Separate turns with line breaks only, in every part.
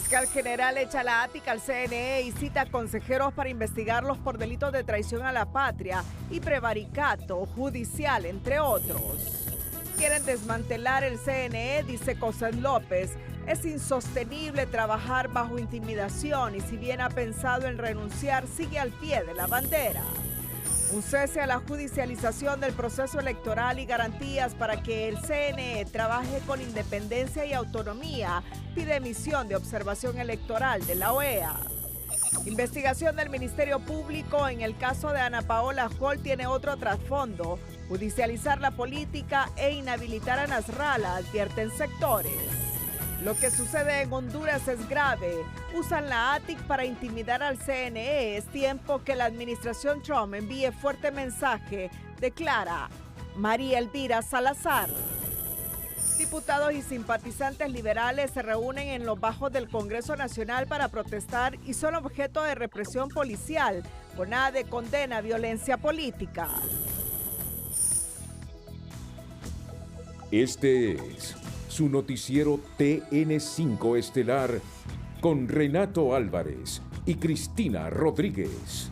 Fiscal general echa la ática al CNE y cita a consejeros para investigarlos por delitos de traición a la patria y prevaricato judicial, entre otros. Quieren desmantelar el CNE, dice José López. Es insostenible trabajar bajo intimidación y si bien ha pensado en renunciar, sigue al pie de la bandera. Un cese a la judicialización del proceso electoral y garantías para que el CNE trabaje con independencia y autonomía, pide misión de observación electoral de la OEA. Investigación del Ministerio Público en el caso de Ana Paola Hall tiene otro trasfondo: judicializar la política e inhabilitar a Nasrallah, advierten sectores. Lo que sucede en Honduras es grave. Usan la ATIC para intimidar al CNE. Es tiempo que la administración Trump envíe fuerte mensaje, declara María Elvira Salazar. Diputados y simpatizantes liberales se reúnen en los bajos del Congreso Nacional para protestar y son objeto de represión policial. CONADE condena violencia política.
Este es su noticiero TN5 Estelar con Renato Álvarez y Cristina Rodríguez.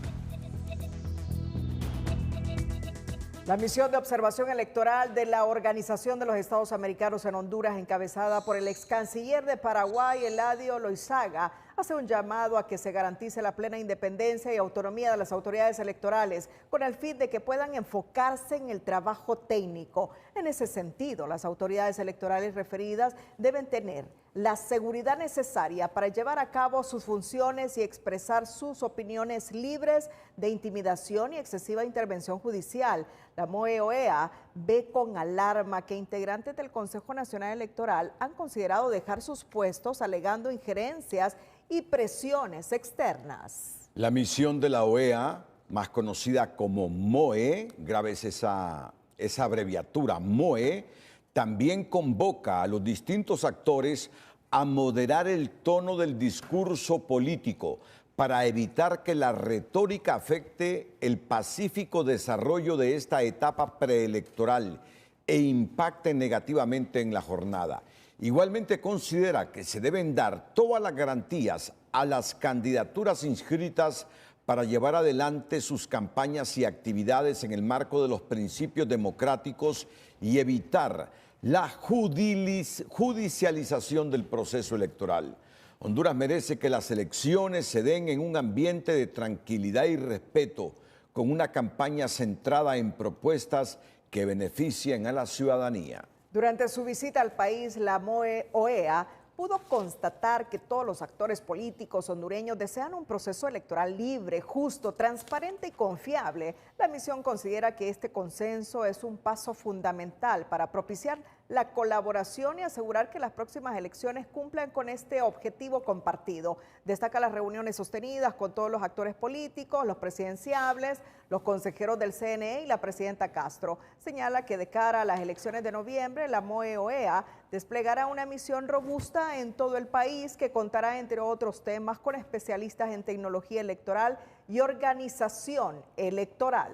La misión de observación electoral de la Organización de los Estados Americanos en Honduras, encabezada por el ex canciller de Paraguay, Eladio Loizaga, hace un llamado a que se garantice la plena independencia y autonomía de las autoridades electorales con el fin de que puedan enfocarse en el trabajo técnico. En ese sentido, las autoridades electorales referidas deben tener la seguridad necesaria para llevar a cabo sus funciones y expresar sus opiniones libres de intimidación y excesiva intervención judicial. La MOE-OEA ve con alarma que integrantes del Consejo Nacional Electoral han considerado dejar sus puestos alegando injerencias y presiones externas.
La misión de la OEA, más conocida como MOE, graves esa abreviatura, MOE, también convoca a los distintos actores a moderar el tono del discurso político para evitar que la retórica afecte el pacífico desarrollo de esta etapa preelectoral e impacte negativamente en la jornada. Igualmente considera que se deben dar todas las garantías a las candidaturas inscritas para llevar adelante sus campañas y actividades en el marco de los principios democráticos y evitar la judicialización del proceso electoral. Honduras merece que las elecciones se den en un ambiente de tranquilidad y respeto, con una campaña centrada en propuestas que beneficien a la ciudadanía.
Durante su visita al país, la MOE-OEA pudo constatar que todos los actores políticos hondureños desean un proceso electoral libre, justo, transparente y confiable. La misión considera que este consenso es un paso fundamental para propiciar la colaboración y asegurar que las próximas elecciones cumplan con este objetivo compartido. Destaca las reuniones sostenidas con todos los actores políticos, los presidenciables, los consejeros del CNE y la presidenta Castro. Señala que de cara a las elecciones de noviembre, la MOE-OEA desplegará una misión robusta en todo el país que contará, entre otros temas, con especialistas en tecnología electoral y organización electoral.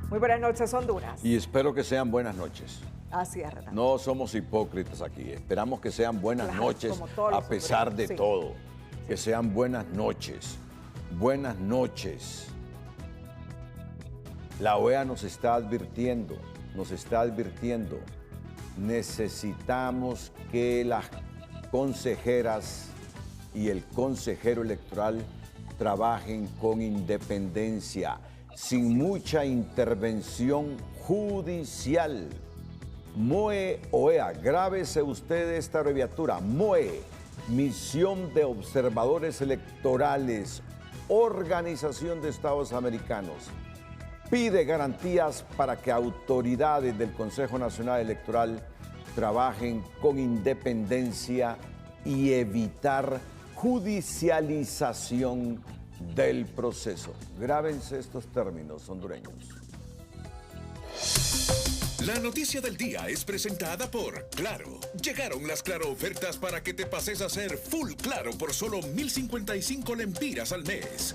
Muy buenas noches, Honduras.
Y espero que sean buenas noches.
Así es, Renato.
No somos hipócritas aquí. Esperamos que sean buenas noches a pesar de todo. Que sean buenas noches. Buenas noches. La OEA nos está advirtiendo. Necesitamos que las consejeras y el consejero electoral trabajen con independencia, sin mucha intervención judicial. MOE-OEA, grábese usted esta abreviatura, MOE, Misión de Observadores Electorales, Organización de Estados Americanos, pide garantías para que autoridades del Consejo Nacional Electoral trabajen con independencia y evitar judicialización del proceso. Grábense estos términos, hondureños.
La noticia del día es presentada por Claro. Llegaron las Claro ofertas para que te pases a ser full Claro por solo 1,055 lempiras al mes.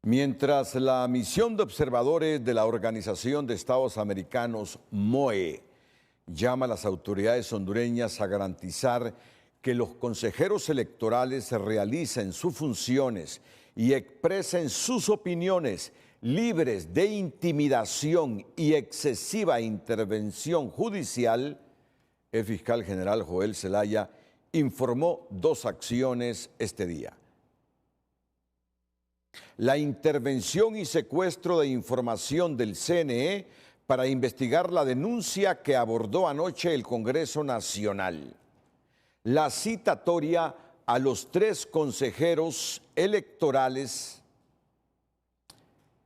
Mientras la misión de observadores de la Organización de Estados Americanos, MOE, llama a las autoridades hondureñas a garantizar que los consejeros electorales realicen sus funciones y expresen sus opiniones libres de intimidación y excesiva intervención judicial, el fiscal general Joel Zelaya informó 2 acciones este día. La intervención y secuestro de información del CNE para investigar la denuncia que abordó anoche el Congreso Nacional. La citatoria a los 3 consejeros electorales,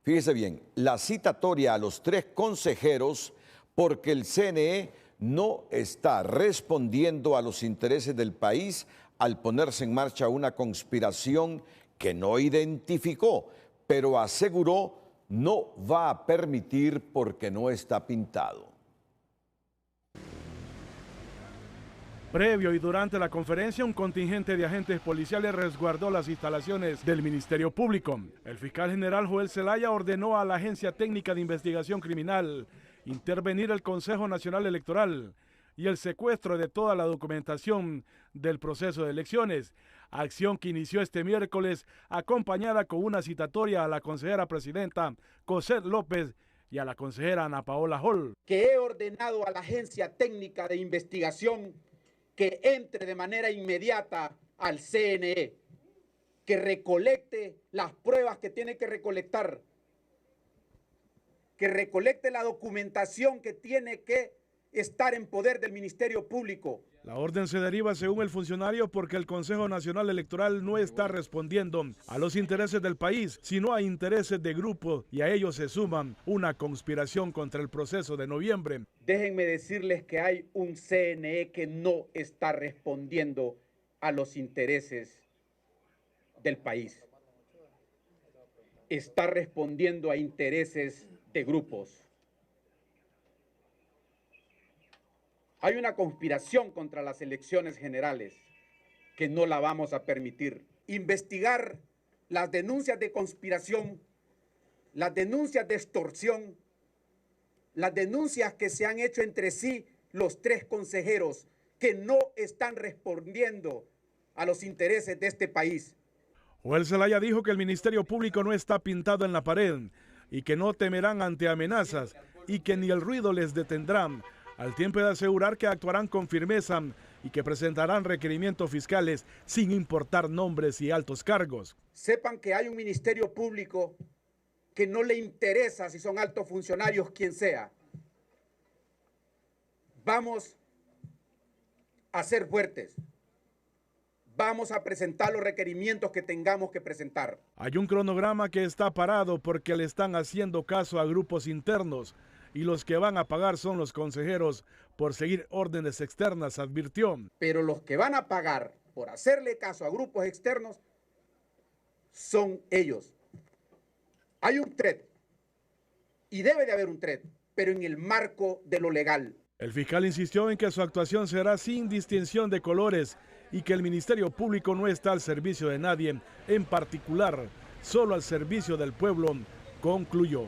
fíjese bien, la citatoria a los 3 consejeros porque el CNE no está respondiendo a los intereses del país al ponerse en marcha una conspiración que no identificó, pero aseguró no va a permitir porque no está pintado.
Previo y durante la conferencia, un contingente de agentes policiales resguardó las instalaciones del Ministerio Público. El fiscal general Joel Zelaya ordenó a la Agencia Técnica de Investigación Criminal intervenir el Consejo Nacional Electoral y el secuestro de toda la documentación del proceso de elecciones, acción que inició este miércoles acompañada con una citatoria a la consejera presidenta Cosette López y a la consejera Ana Paola Hall.
Que he ordenado a la Agencia Técnica de Investigación que entre de manera inmediata al CNE, que recolecte las pruebas que tiene que recolectar, que recolecte la documentación que tiene que estar en poder del Ministerio Público.
La orden se deriva, según el funcionario, porque el Consejo Nacional Electoral no está respondiendo a los intereses del país, sino a intereses de grupos, y a ellos se suman una conspiración contra el proceso de noviembre.
Déjenme decirles que hay un CNE que no está respondiendo a los intereses del país. Está respondiendo a intereses de grupos. Hay una conspiración contra las elecciones generales que no la vamos a permitir. Investigar las denuncias de conspiración, las denuncias de extorsión, las denuncias que se han hecho entre sí los 3 consejeros que no están respondiendo a los intereses de este país.
Joel Zelaya dijo que el Ministerio Público no está pintado en la pared y que no temerán ante amenazas y que ni el ruido les detendrán, al tiempo de asegurar que actuarán con firmeza y que presentarán requerimientos fiscales sin importar nombres y altos cargos.
Sepan que hay un Ministerio Público que no le interesa si son altos funcionarios, quien sea. Vamos a ser fuertes. Vamos a presentar los requerimientos que tengamos que presentar.
Hay un cronograma que está parado porque le están haciendo caso a grupos internos y los que van a pagar son los consejeros por seguir órdenes externas, advirtió.
Pero los que van a pagar por hacerle caso a grupos externos son ellos. Hay un threat y debe de haber un threat, pero en el marco de lo legal.
El fiscal insistió en que su actuación será sin distinción de colores y que el Ministerio Público no está al servicio de nadie, en particular, solo al servicio del pueblo, concluyó.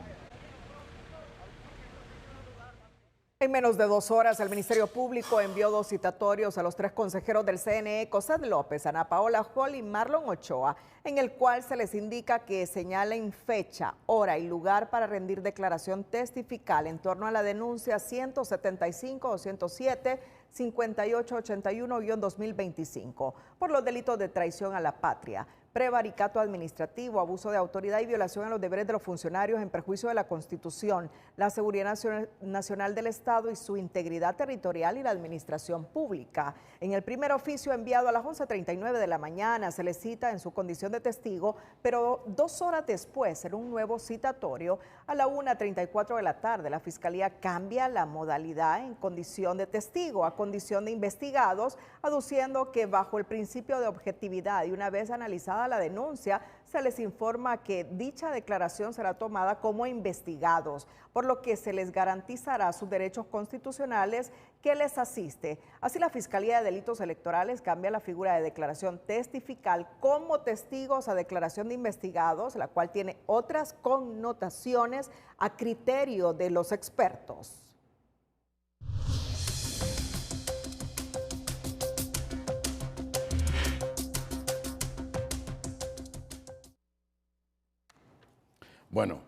En menos de 2 horas, el Ministerio Público envió 2 citatorios a los 3 consejeros del CNE, Cosette López, Ana Paola Hall y Marlon Ochoa, en el cual se les indica que señalen fecha, hora y lugar para rendir declaración testifical en torno a la denuncia 175-207-5881-2025 por los delitos de traición a la patria, prevaricato administrativo, abuso de autoridad y violación a los deberes de los funcionarios en perjuicio de la Constitución, la seguridad nacional del Estado y su integridad territorial y la administración pública. En el primer oficio enviado a las 11:39 de la mañana se les cita en su condición de testigo, pero 2 horas después, en un nuevo citatorio, a la 1:34 de la tarde, la Fiscalía cambia la modalidad en condición de testigo a condición de investigados, aduciendo que bajo el principio de objetividad y una vez analizada presentada la denuncia, se les informa que dicha declaración será tomada como investigados, por lo que se les garantizará sus derechos constitucionales que les asiste. Así, la Fiscalía de Delitos Electorales cambia la figura de declaración testifical como testigos a declaración de investigados, la cual tiene otras connotaciones a criterio de los expertos.
Bueno,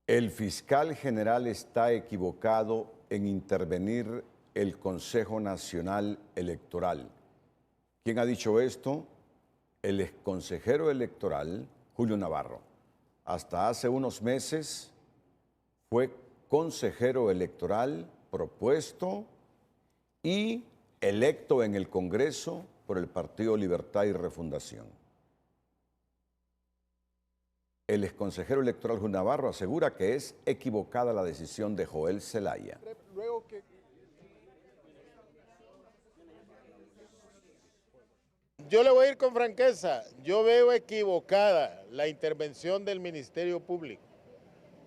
el fiscal general está equivocado en intervenir el Consejo Nacional Electoral. ¿Quién ha dicho esto? El exconsejero electoral, Julio Navarro. Hasta hace unos meses fue consejero electoral propuesto y electo en el Congreso por el Partido Libertad y Refundación. El exconsejero electoral Julio Navarro asegura que es equivocada la decisión de Joel Zelaya.
Yo le voy a ir con franqueza. Yo veo equivocada la intervención del Ministerio Público,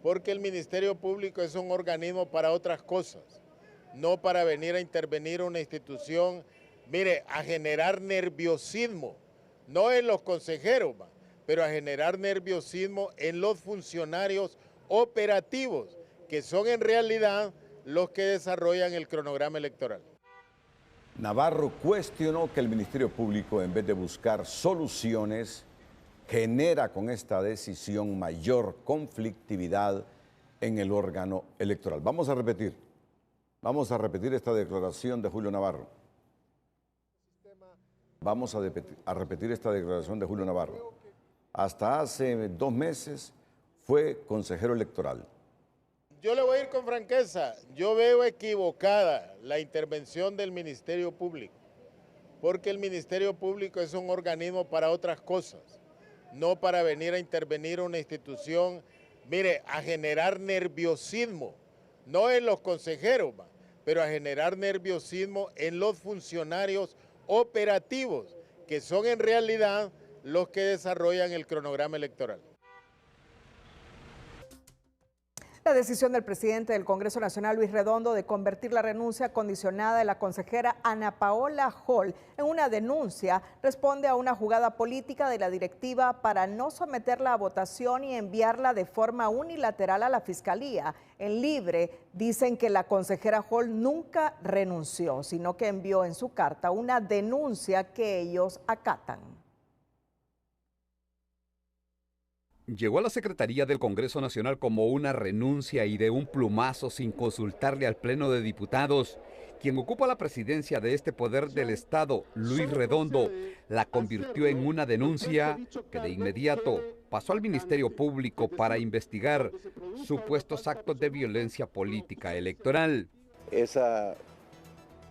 porque el Ministerio Público es un organismo para otras cosas, no para venir a intervenir una institución, mire, a generar nerviosismo, no en los consejeros, pero a generar nerviosismo en los funcionarios operativos, que son en realidad los que desarrollan el cronograma electoral.
Navarro cuestionó que el Ministerio Público, en vez de buscar soluciones, genera con esta decisión mayor conflictividad en el órgano electoral. Vamos a repetir esta declaración de Julio Navarro. Vamos a repetir esta declaración de Julio Navarro. Hasta hace 2 meses fue consejero electoral.
Yo le voy a ir con franqueza. Yo veo equivocada la intervención del Ministerio Público, porque el Ministerio Público es un organismo para otras cosas, no para venir a intervenir una institución, mire, a generar nerviosismo, no en los consejeros, pero a generar nerviosismo en los funcionarios operativos, que son en realidad los que desarrollan el cronograma electoral.
La decisión del presidente del Congreso Nacional, Luis Redondo, de convertir la renuncia condicionada de la consejera Ana Paola Hall en una denuncia responde a una jugada política de la directiva para no someterla a votación y enviarla de forma unilateral a la Fiscalía. En Libre dicen que la consejera Hall nunca renunció, sino que envió en su carta una denuncia que ellos acatan.
Llegó a la Secretaría del Congreso Nacional como una renuncia y de un plumazo sin consultarle al Pleno de Diputados. Quien ocupa la presidencia de este poder del Estado, Luis Redondo, la convirtió en una denuncia que de inmediato pasó al Ministerio Público para investigar supuestos actos de violencia política electoral.
Esa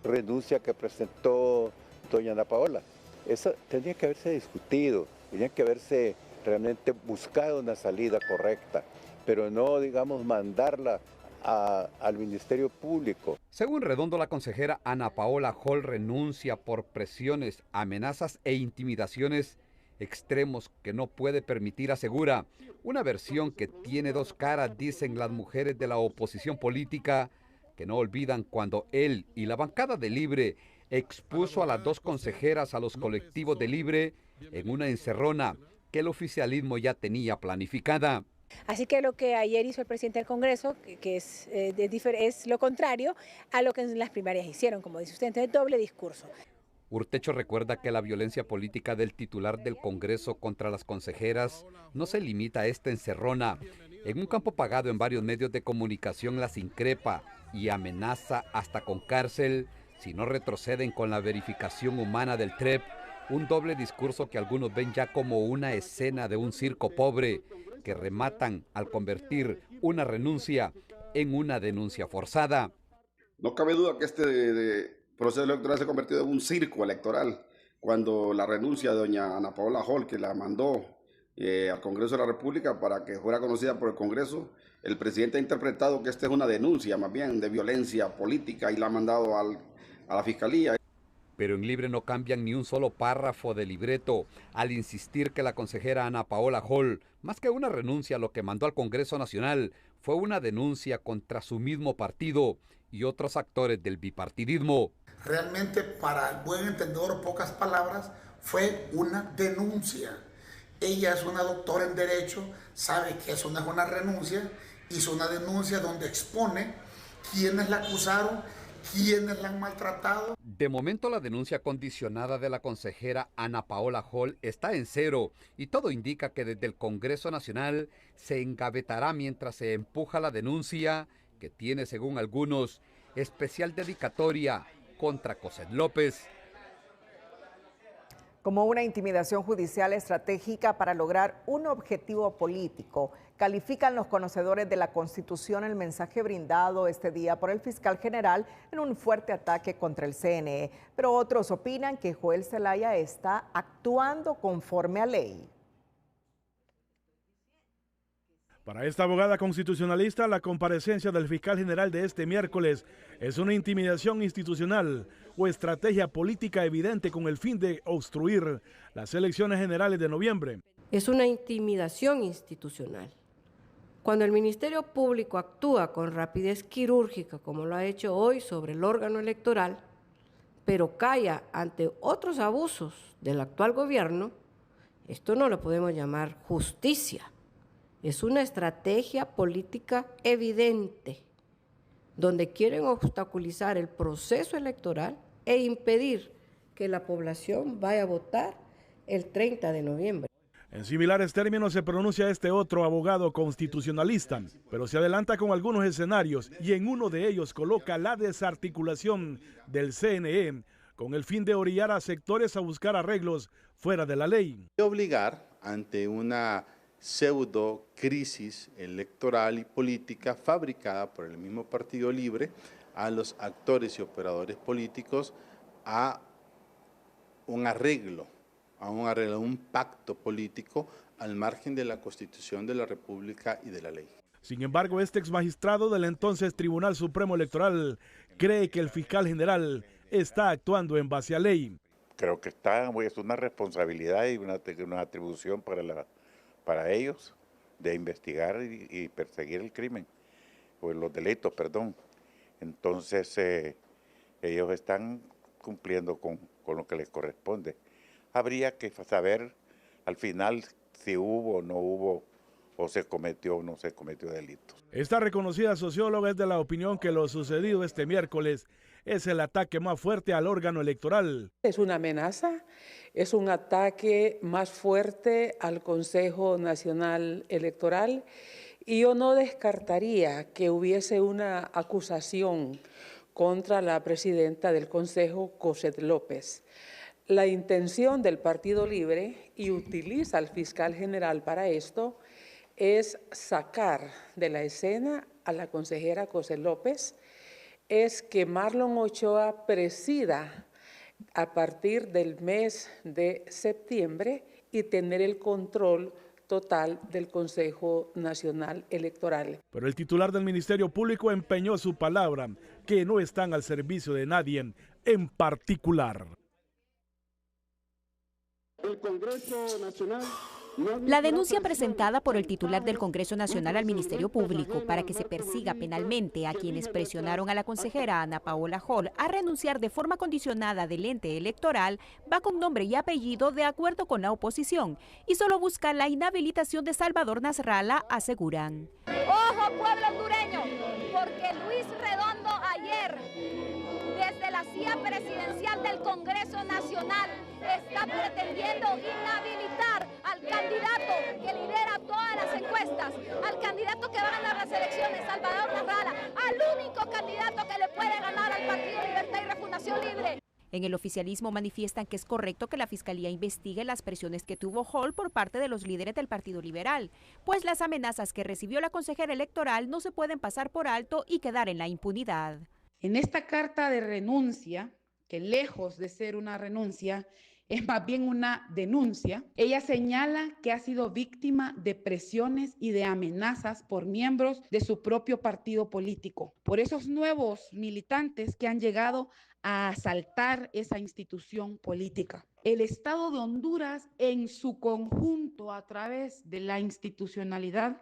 renuncia que presentó doña Ana Paola, esa tenía que haberse discutido, tenía que haberse realmente buscado una salida correcta, pero no, digamos, mandarla al Ministerio Público.
Según Redondo, la consejera Ana Paola Hall renuncia por presiones, amenazas e intimidaciones, extremos que no puede permitir, asegura. Una versión que tiene 2 caras, dicen las mujeres de la oposición política, que no olvidan cuando él y la bancada de Libre expuso a las 2 consejeras a los colectivos de Libre en una encerrona que el oficialismo ya tenía planificada.
Así que lo que ayer hizo el presidente del Congreso, que es lo contrario a lo que en las primarias hicieron, como dice usted, entonces doble discurso.
Urtecho recuerda que la violencia política del titular del Congreso contra las consejeras no se limita a esta encerrona. En un campo pagado en varios medios de comunicación las increpa y amenaza hasta con cárcel si no retroceden con la verificación humana del TREP. Un doble discurso que algunos ven ya como una escena de un circo pobre, que rematan al convertir una renuncia en una denuncia forzada.
No cabe duda que este proceso electoral se ha convertido en un circo electoral, cuando la renuncia de doña Ana Paola Hall, que la mandó al Congreso de la República para que fuera conocida por el Congreso, el presidente ha interpretado que esta es una denuncia más bien de violencia política y la ha mandado a la Fiscalía.
Pero en Libre no cambian ni un solo párrafo del libreto al insistir que la consejera Ana Paola Hall, más que una renuncia a lo que mandó al Congreso Nacional, fue una denuncia contra su mismo partido y otros actores del bipartidismo.
Realmente, para el buen entendedor, pocas palabras, fue una denuncia. Ella es una doctora en Derecho, sabe que eso no es una renuncia, hizo una denuncia donde expone quiénes la acusaron, quiénes la han maltratado.
De momento la denuncia condicionada de la consejera Ana Paola Hall está en cero y todo indica que desde el Congreso Nacional se engavetará mientras se empuja la denuncia que tiene, según algunos, especial dedicatoria contra Cossette López.
Como una intimidación judicial estratégica para lograr un objetivo político, califican los conocedores de la Constitución el mensaje brindado este día por el fiscal general en un fuerte ataque contra el CNE. Pero otros opinan que Joel Zelaya está actuando conforme a ley.
Para esta abogada constitucionalista, la comparecencia del fiscal general de este miércoles es una intimidación institucional o estrategia política evidente con el fin de obstruir las elecciones generales de noviembre.
Es una intimidación institucional. Cuando el Ministerio Público actúa con rapidez quirúrgica, como lo ha hecho hoy sobre el órgano electoral, pero calla ante otros abusos del actual gobierno, esto no lo podemos llamar justicia. Es una estrategia política evidente, donde quieren obstaculizar el proceso electoral e impedir que la población vaya a votar el 30 de noviembre.
En similares términos se pronuncia este otro abogado constitucionalista, pero se adelanta con algunos escenarios y en uno de ellos coloca la desarticulación del CNE con el fin de orillar a sectores a buscar arreglos fuera de la ley.
Obligar ante una pseudo crisis electoral y política fabricada por el mismo Partido Libre a los actores y operadores políticos a un arreglo, un pacto político al margen de la Constitución de la República y de la ley.
Sin embargo, este exmagistrado del entonces Tribunal Supremo Electoral cree que el fiscal general está actuando en base a ley.
Creo que es una responsabilidad y una atribución para ellos de investigar y perseguir el crimen, o los delitos, perdón. Entonces, ellos están cumpliendo con lo que les corresponde. Habría que saber al final si hubo o no hubo, o se cometió o no se cometió delitos.
Esta reconocida socióloga es de la opinión que lo sucedido este miércoles es el ataque más fuerte al órgano electoral.
Es una amenaza, es un ataque más fuerte al Consejo Nacional Electoral y yo no descartaría que hubiese una acusación contra la presidenta del Consejo, Cossette López. La intención del Partido Libre, y utiliza al fiscal general para esto, es sacar de la escena a la consejera Cossette López, es que Marlon Ochoa presida a partir del mes de septiembre y tener el control total del Consejo Nacional Electoral.
Pero el titular del Ministerio Público empeñó su palabra, que no están al servicio de nadie en particular.
El Congreso Nacional...
La denuncia presentada por el titular del Congreso Nacional al Ministerio Público para que se persiga penalmente a quienes presionaron a la consejera Ana Paola Hall a renunciar de forma condicionada del ente electoral va con nombre y apellido de acuerdo con la oposición y solo busca la inhabilitación de Salvador Nasralla, aseguran.
¡Ojo, pueblo hondureño! Porque Luis Redondo ayer, desde la silla presidencial del Congreso Nacional, está pretendiendo inhabilitar al candidato que lidera todas las encuestas, al candidato que va a ganar las elecciones, Salvador Nasralla, al único candidato que le puede ganar al Partido Libertad y Refundación Libre.
En el oficialismo manifiestan que es correcto que la Fiscalía investigue las presiones que tuvo Hall por parte de los líderes del Partido Liberal, pues las amenazas que recibió la consejera electoral no se pueden pasar por alto y quedar en la impunidad.
En esta carta de renuncia, que lejos de ser una renuncia, es más bien una denuncia. Ella señala que ha sido víctima de presiones y de amenazas por miembros de su propio partido político, por esos nuevos militantes que han llegado a asaltar esa institución política. El Estado de Honduras en su conjunto, a través de la institucionalidad,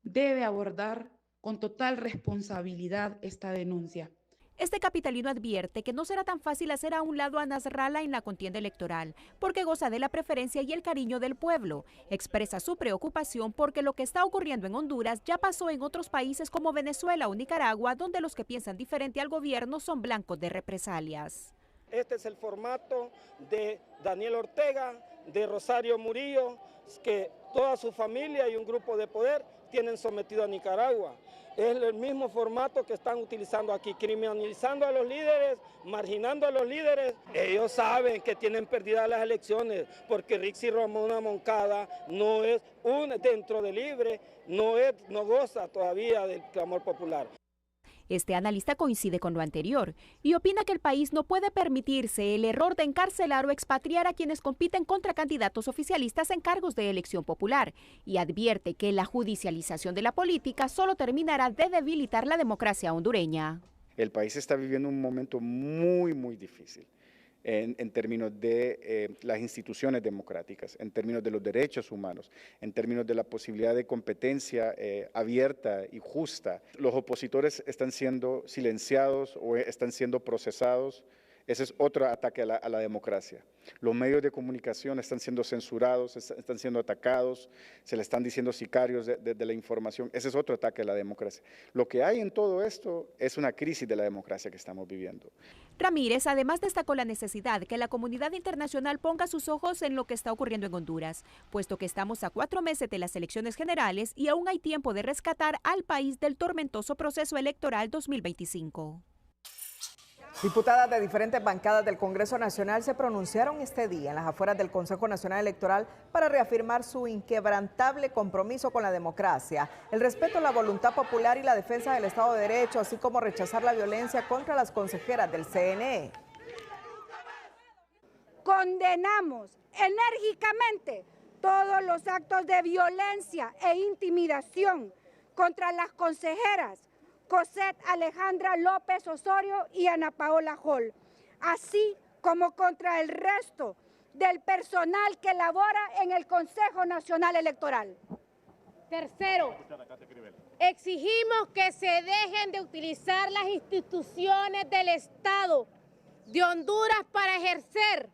debe abordar con total responsabilidad esta denuncia.
Este capitalino advierte que no será tan fácil hacer a un lado a Nasrallah en la contienda electoral, porque goza de la preferencia y el cariño del pueblo. Expresa su preocupación porque lo que está ocurriendo en Honduras ya pasó en otros países como Venezuela o Nicaragua, donde los que piensan diferente al gobierno son blancos de represalias.
Este es el formato de Daniel Ortega, de Rosario Murillo, que toda su familia y un grupo de poder tienen sometido a Nicaragua. Es el mismo formato que están utilizando aquí, criminalizando a los líderes, marginando a los líderes. Ellos saben que tienen perdidas las elecciones porque Rixi Ramona Moncada no es dentro de Libre, no goza todavía del clamor popular.
Este analista coincide con lo anterior y opina que el país no puede permitirse el error de encarcelar o expatriar a quienes compiten contra candidatos oficialistas en cargos de elección popular, y advierte que la judicialización de la política solo terminará de debilitar la democracia hondureña.
El país está viviendo un momento muy difícil en términos de las instituciones democráticas, en términos de los derechos humanos, en términos de la posibilidad de competencia abierta y justa. Los opositores están siendo silenciados o están siendo procesados. Ese es otro ataque a la democracia. Los medios de comunicación están siendo censurados, están siendo atacados, se le están diciendo sicarios de la información. Ese es otro ataque a la democracia. Lo que hay en todo esto es una crisis de la democracia que estamos viviendo.
Ramírez además destacó la necesidad de que la comunidad internacional ponga sus ojos en lo que está ocurriendo en Honduras, puesto que estamos a 4 meses de las elecciones generales y aún hay tiempo de rescatar al país del tormentoso proceso electoral 2025.
Diputadas de diferentes bancadas del Congreso Nacional se pronunciaron este día en las afueras del Consejo Nacional Electoral para reafirmar su inquebrantable compromiso con la democracia, el respeto a la voluntad popular y la defensa del Estado de Derecho, así como rechazar la violencia contra las consejeras del CNE.
Condenamos enérgicamente todos los actos de violencia e intimidación contra las consejeras Cosette Alejandra López Osorio y Ana Paola Hall, así como contra el resto del personal que labora en el Consejo Nacional Electoral.
Tercero, exigimos que se dejen de utilizar las instituciones del Estado de Honduras para ejercer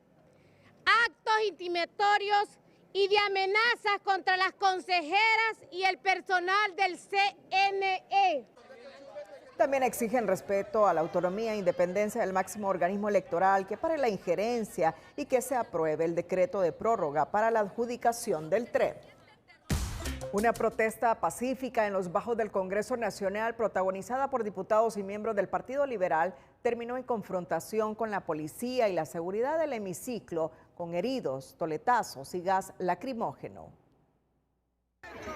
actos intimidatorios y de amenazas contra las consejeras y el personal del CNE.
También exigen respeto a la autonomía e independencia del máximo organismo electoral, que pare la injerencia y que se apruebe el decreto de prórroga para la adjudicación del tren. Una protesta pacífica en los bajos del Congreso Nacional, protagonizada por diputados y miembros del Partido Liberal, terminó en confrontación con la policía y la seguridad del hemiciclo, con heridos, toletazos y gas lacrimógeno.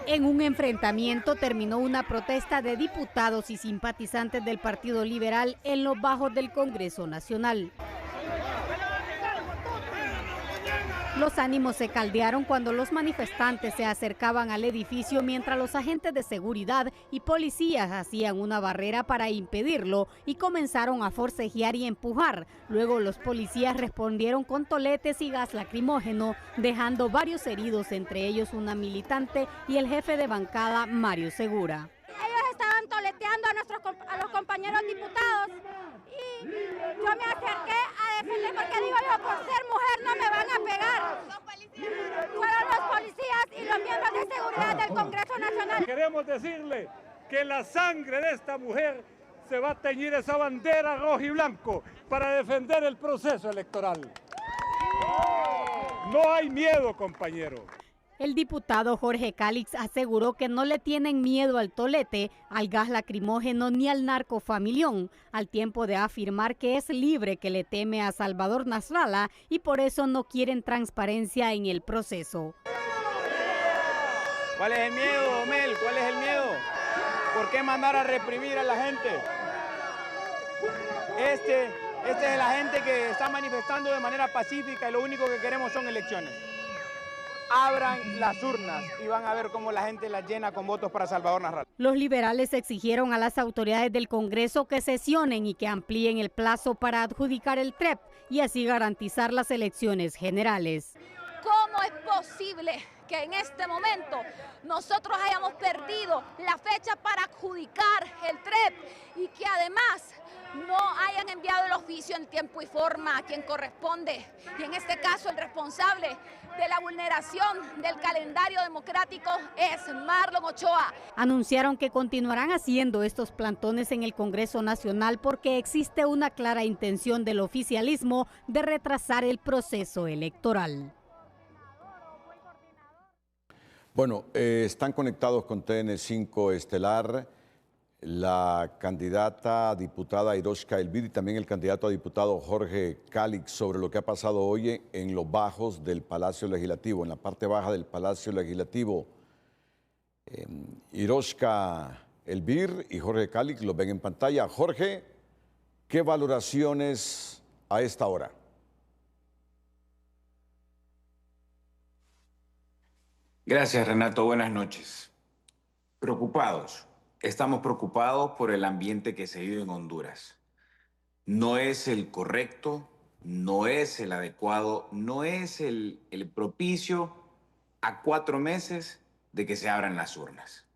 En un enfrentamiento terminó una protesta de diputados y simpatizantes del Partido Liberal en los bajos del Congreso Nacional. Los ánimos se caldearon cuando los manifestantes se acercaban al edificio mientras los agentes de seguridad y policías hacían una barrera para impedirlo y comenzaron a forcejear y empujar. Luego los policías respondieron con toletes y gas lacrimógeno, dejando varios heridos, entre ellos una militante y el jefe de bancada, Mario Segura.
Ellos estaban toleteando a los compañeros diputados y yo me acerqué a defender porque digo yo, por ser mujer no me van a pegar. Fueron los policías y los miembros de seguridad del Congreso Nacional.
Queremos decirle que la sangre de esta mujer se va a teñir esa bandera rojo y blanco para defender el proceso electoral. No hay miedo, compañero.
El diputado Jorge Cálix aseguró que no le tienen miedo al tolete, al gas lacrimógeno ni al narcofamilión, al tiempo de afirmar que es libre que le teme a Salvador Nasrallah y por eso no quieren transparencia en el proceso.
¿Cuál es el miedo, Omel? ¿Cuál es el miedo? ¿Por qué mandar a reprimir a la gente? Este Esta es la gente que está manifestando de manera pacífica y lo único que queremos son elecciones. Abran las urnas y van a ver cómo la gente las llena con votos para Salvador Nasralla.
Los liberales exigieron a las autoridades del Congreso que sesionen y que amplíen el plazo para adjudicar el TREP y así garantizar las elecciones generales.
¿Cómo es posible que en este momento nosotros hayamos perdido la fecha para adjudicar el TREP y que además no hayan enviado el oficio en tiempo y forma a quien corresponde? Y en este caso el responsable de la vulneración del calendario democrático es Marlon Ochoa.
Anunciaron que continuarán haciendo estos plantones en el Congreso Nacional porque existe una clara intención del oficialismo de retrasar el proceso electoral.
Bueno, están conectados con TN5 Estelar la candidata a diputada Iroshka Elbir y también el candidato a diputado Jorge Calix sobre lo que ha pasado hoy en los bajos del Palacio Legislativo, en la parte baja del Palacio Legislativo. Iroshka Elbir y Jorge Calix los ven en pantalla. Jorge, ¿qué valoraciones a esta hora?
Gracias, Renato. Buenas noches. Preocupados. Estamos preocupados por el ambiente que se vive en Honduras. No es el correcto, no es el adecuado, no es el propicio a 4 meses de que se abran las urnas.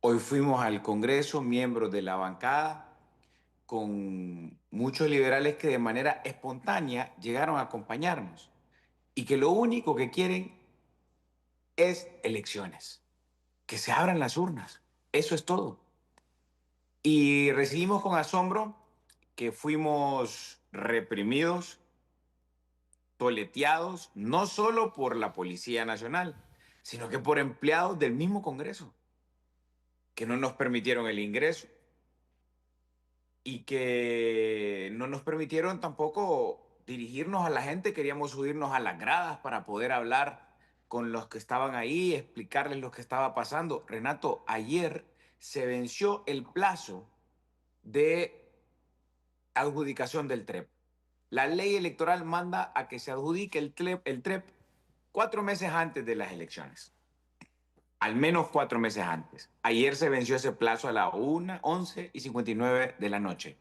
Hoy fuimos al Congreso, miembros de la bancada, con muchos liberales que de manera espontánea llegaron a acompañarnos y que lo único que quieren es elecciones, que se abran las urnas. Eso es todo. Y recibimos con asombro que fuimos reprimidos, toleteados, no solo por la Policía Nacional, sino que por empleados del mismo Congreso, que no nos permitieron el ingreso y que no nos permitieron tampoco dirigirnos a la gente. Queríamos subirnos a las gradas para poder hablar con los que estaban ahí, explicarles lo que estaba pasando. Renato, ayer se venció el plazo de adjudicación del TREP. La ley electoral manda a que se adjudique el TREP 4 meses antes de las elecciones. Al menos 4 meses antes. Ayer se venció ese plazo a las 11:59 de la noche.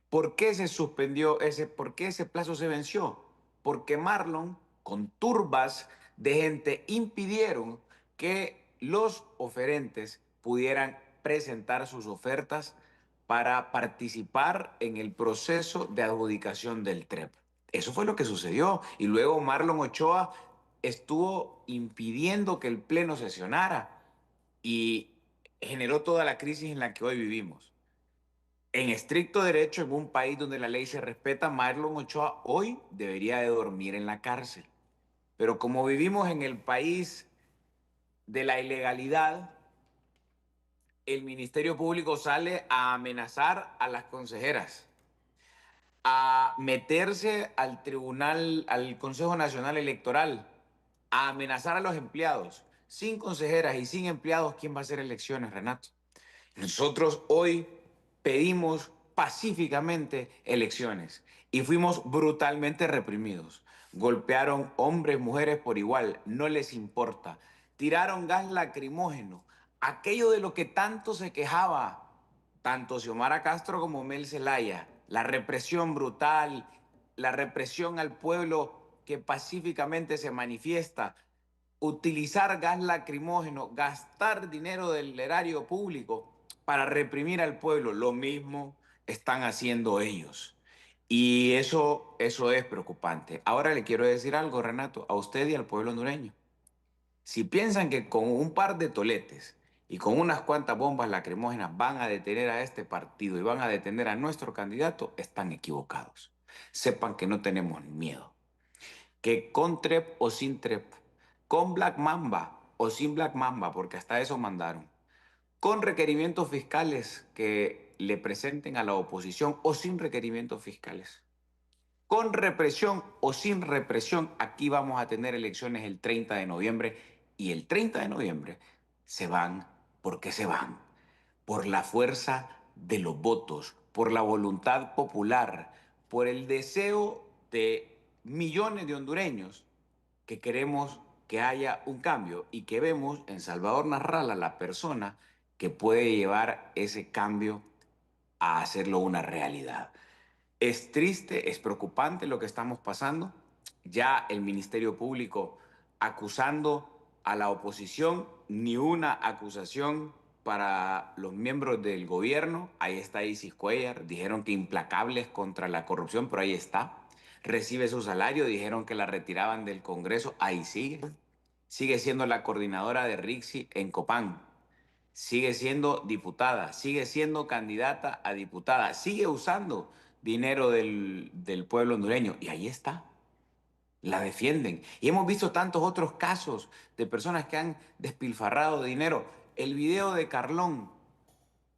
¿Por qué se suspendió por qué ese plazo se venció? Porque Marlon, con turbas de gente, impidieron que los oferentes pudieran presentar sus ofertas para participar en el proceso de adjudicación del TREP. Eso fue lo que sucedió. Y luego Marlon Ochoa estuvo impidiendo que el Pleno sesionara y generó toda la crisis en la que hoy vivimos. En estricto derecho, en un país donde la ley se respeta, Marlon Ochoa hoy debería de dormir en la cárcel. Pero como vivimos en el país de la ilegalidad, el Ministerio Público sale a amenazar a las consejeras, a meterse al tribunal, al Consejo Nacional Electoral, a amenazar a los empleados. Sin consejeras y sin empleados, ¿quién va a hacer elecciones, Renato? Nosotros hoy pedimos pacíficamente elecciones y fuimos brutalmente reprimidos. Golpearon hombres, mujeres por igual, no les importa. Tiraron gas lacrimógeno, aquello de lo que tanto se quejaba tanto Xiomara Castro como Mel Zelaya, la represión brutal, la represión al pueblo que pacíficamente se manifiesta, utilizar gas lacrimógeno, gastar dinero del erario público para reprimir al pueblo. Lo mismo están haciendo ellos. Y eso es preocupante. Ahora le quiero decir algo, Renato, a usted y al pueblo hondureño. Si piensan que con un par de toletes y con unas cuantas bombas lacrimógenas van a detener a este partido y van a detener a nuestro candidato, están equivocados. Sepan que no tenemos miedo. Que con TREP o sin TREP, con Black Mamba o sin Black Mamba, porque hasta eso mandaron, con requerimientos fiscales que le presenten a la oposición o sin requerimientos fiscales, con represión o sin represión, aquí vamos a tener elecciones el 30 de noviembre y el 30 de noviembre se van porque se van, por la fuerza de los votos, por la voluntad popular, por el deseo de millones de hondureños que queremos que haya un cambio y que vemos en Salvador Nasralla la persona que puede llevar ese cambio a hacerlo una realidad. Es triste, es preocupante lo que estamos pasando. Ya el Ministerio Público acusando a la oposición, ni una acusación para los miembros del gobierno. Ahí está Isis Cuellar, dijeron que implacables contra la corrupción, pero ahí está. Recibe su salario, dijeron que la retiraban del Congreso, ahí sigue. Sigue siendo la coordinadora de Rixi en Copán. Sigue siendo diputada, sigue siendo candidata a diputada, sigue usando dinero del pueblo hondureño y ahí está. La defienden. Y hemos visto tantos otros casos de personas que han despilfarrado dinero. El video de Carlón,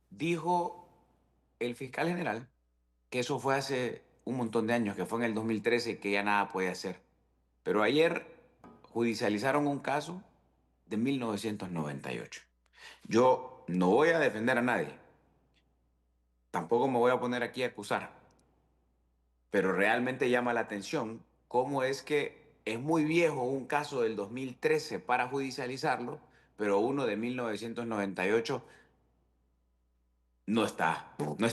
dijo el fiscal general que eso fue hace un montón de años, que fue en el 2013, que ya nada puede hacer. Pero ayer judicializaron un caso de 1998. Yo no voy a defender a nadie. Tampoco me voy a poner aquí a acusar. Pero realmente llama la atención cómo es que es muy viejo un caso del 2013 para judicializarlo, pero uno de 1998 no es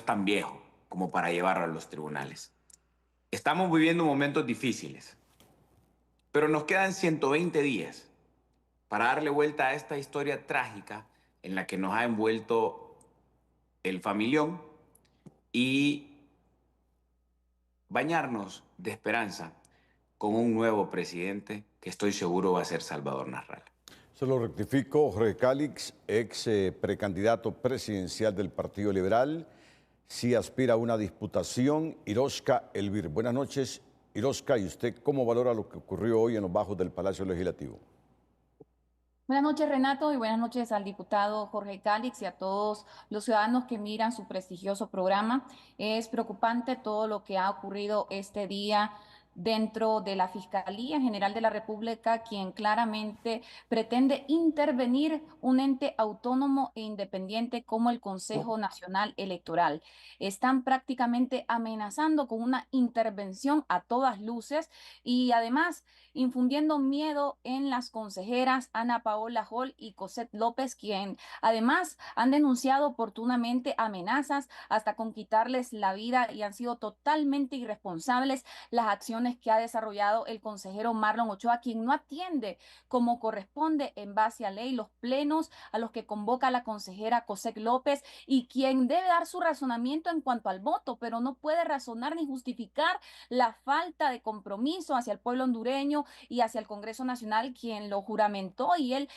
tan viejo como para llevarlo a los tribunales. Estamos viviendo momentos difíciles, pero nos quedan 120 días para darle vuelta a esta historia trágica en la que nos ha envuelto el familión y bañarnos de esperanza con un nuevo presidente que estoy seguro va a ser Salvador Nasralla.
Se lo rectifico, Jorge Calix, ex precandidato presidencial del Partido Liberal, sí aspira a una disputación. Iroska Elvir. Buenas noches, Iroska. ¿Y usted cómo valora lo que ocurrió hoy en los bajos del Palacio Legislativo?
Buenas noches, Renato, y buenas noches al diputado Jorge Calix y a todos los ciudadanos que miran su prestigioso programa. Es preocupante todo lo que ha ocurrido este día dentro de la Fiscalía General de la República, quien claramente pretende intervenir un ente autónomo e independiente como el Consejo Nacional Electoral. Están prácticamente amenazando con una intervención a todas luces y además infundiendo miedo en las consejeras Ana Paola Hall y Cosette López, quien además han denunciado oportunamente amenazas hasta con quitarles la vida y han sido totalmente irresponsables las acciones que ha desarrollado el consejero Marlon Ochoa, quien no atiende como corresponde en base a ley los plenos a los que convoca la consejera Cosette López y quien debe dar su razonamiento en cuanto al voto, pero no puede razonar ni justificar la falta de compromiso hacia el pueblo hondureño y hacia el Congreso Nacional, quien lo juramentó y él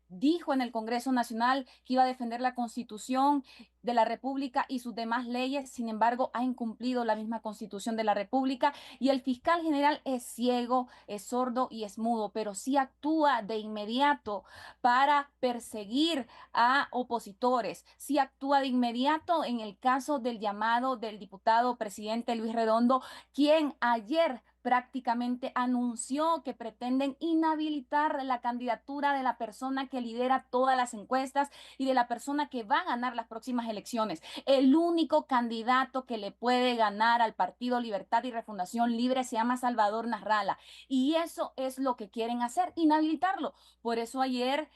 dijo en el Congreso Nacional que iba a defender la Constitución de la República y sus demás leyes. Sin embargo, ha incumplido la misma Constitución de la República y el fiscal general es ciego, es sordo y es mudo, pero sí actúa de inmediato para perseguir a opositores, sí actúa de inmediato en el caso del llamado del diputado presidente Luis Redondo, quien ayer prácticamente anunció que pretenden inhabilitar la candidatura de la persona que lidera todas las encuestas y de la persona que va a ganar las próximas elecciones. El único candidato que le puede ganar al Partido Libertad y Refundación Libre se llama Salvador Nasralla y eso es lo que quieren hacer, inhabilitarlo. Por eso ayer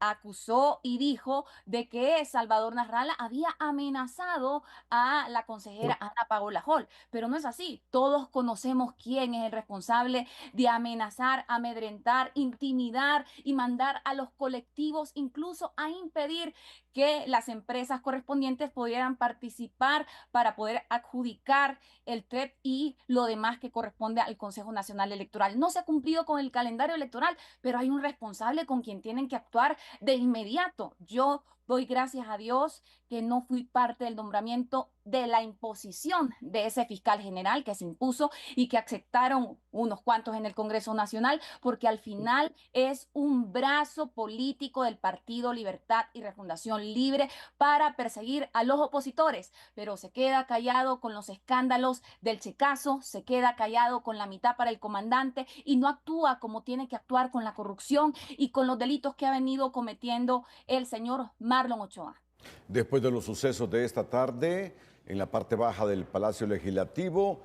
acusó y dijo de que Salvador Nasralla había amenazado a la consejera Ana Paola Hall, pero no es así. Todos conocemos quién es el responsable de amenazar, amedrentar, intimidar y mandar a los colectivos incluso a impedir que las empresas correspondientes pudieran participar para poder adjudicar el TREP y lo demás que corresponde al Consejo Nacional Electoral. No se ha cumplido con el calendario electoral, pero hay un responsable con quien tienen que actuar de inmediato. Yo doy gracias a Dios que no fui parte del nombramiento de la imposición de ese fiscal general que se impuso y que aceptaron unos cuantos en el Congreso Nacional, porque al final es un brazo político del Partido Libertad y Refundación Libre para perseguir a los opositores, pero se queda callado con los escándalos del Checazo, se queda callado con la mitad para el comandante y no actúa como tiene que actuar con la corrupción y con los delitos que ha venido cometiendo el señor Marlon Ochoa.
Después de los sucesos de esta tarde, en la parte baja del Palacio Legislativo,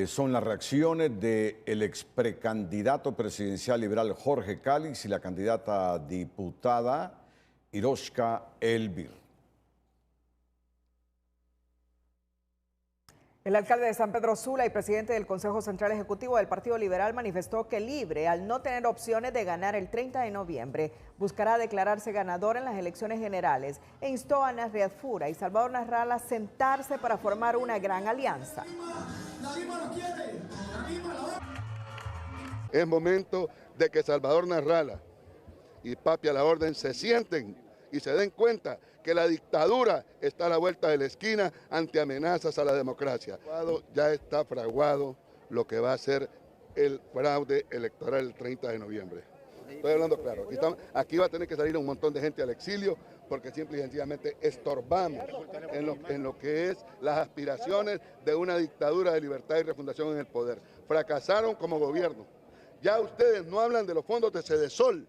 son las reacciones del ex precandidato presidencial liberal Jorge Calix y la candidata diputada Iroshka Elbir.
El alcalde de San Pedro Sula y presidente del Consejo Central Ejecutivo del Partido Liberal manifestó que Libre, al no tener opciones de ganar el 30 de noviembre, buscará declararse ganador en las elecciones generales e instó a Narria Fura y Salvador Narrala a sentarse para formar una gran alianza.
Es momento de que Salvador Narrala y Papi a la Orden se sienten y se den cuenta que la dictadura está a la vuelta de la esquina ante amenazas a la democracia. Ya está fraguado lo que va a ser el fraude electoral el 30 de noviembre. Estoy hablando claro, aquí va a tener que salir un montón de gente al exilio porque simple y sencillamente estorbamos en lo que es las aspiraciones de una dictadura de libertad y refundación en el poder. Fracasaron como gobierno. Ya ustedes no hablan de los fondos de Sedesol.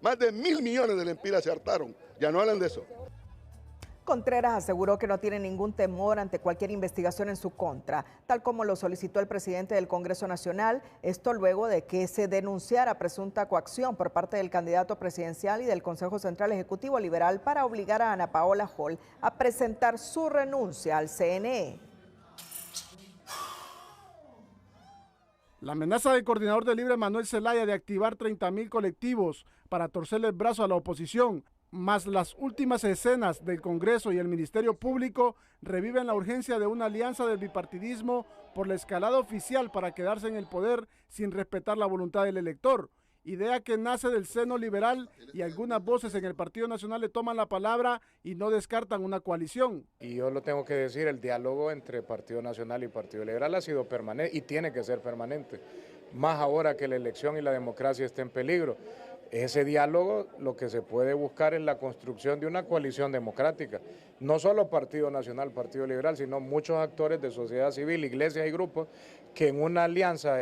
Más de 1.000 millones de lempiras se hartaron. Ya no hablan de eso.
Contreras aseguró que no tiene ningún temor ante cualquier investigación en su contra, tal como lo solicitó el presidente del Congreso Nacional, esto luego de que se denunciara presunta coacción por parte del candidato presidencial y del Consejo Central Ejecutivo Liberal para obligar a Ana Paola Hall a presentar su renuncia al CNE.
La amenaza del coordinador de Libre, Manuel Zelaya, de activar 30.000 colectivos para torcerle el brazo a la oposición, más las últimas escenas del Congreso y el Ministerio Público, reviven la urgencia de una alianza del bipartidismo por la escalada oficial para quedarse en el poder sin respetar la voluntad del elector. Idea que nace del seno liberal y algunas voces en el Partido Nacional le toman la palabra y no descartan una coalición.
Y yo lo tengo que decir, el diálogo entre Partido Nacional y Partido Liberal ha sido permanente y tiene que ser permanente, más ahora que la elección y la democracia está en peligro. Ese diálogo lo que se puede buscar es la construcción de una coalición democrática, no solo Partido Nacional, Partido Liberal, sino muchos actores de sociedad civil, iglesias y grupos que en una alianza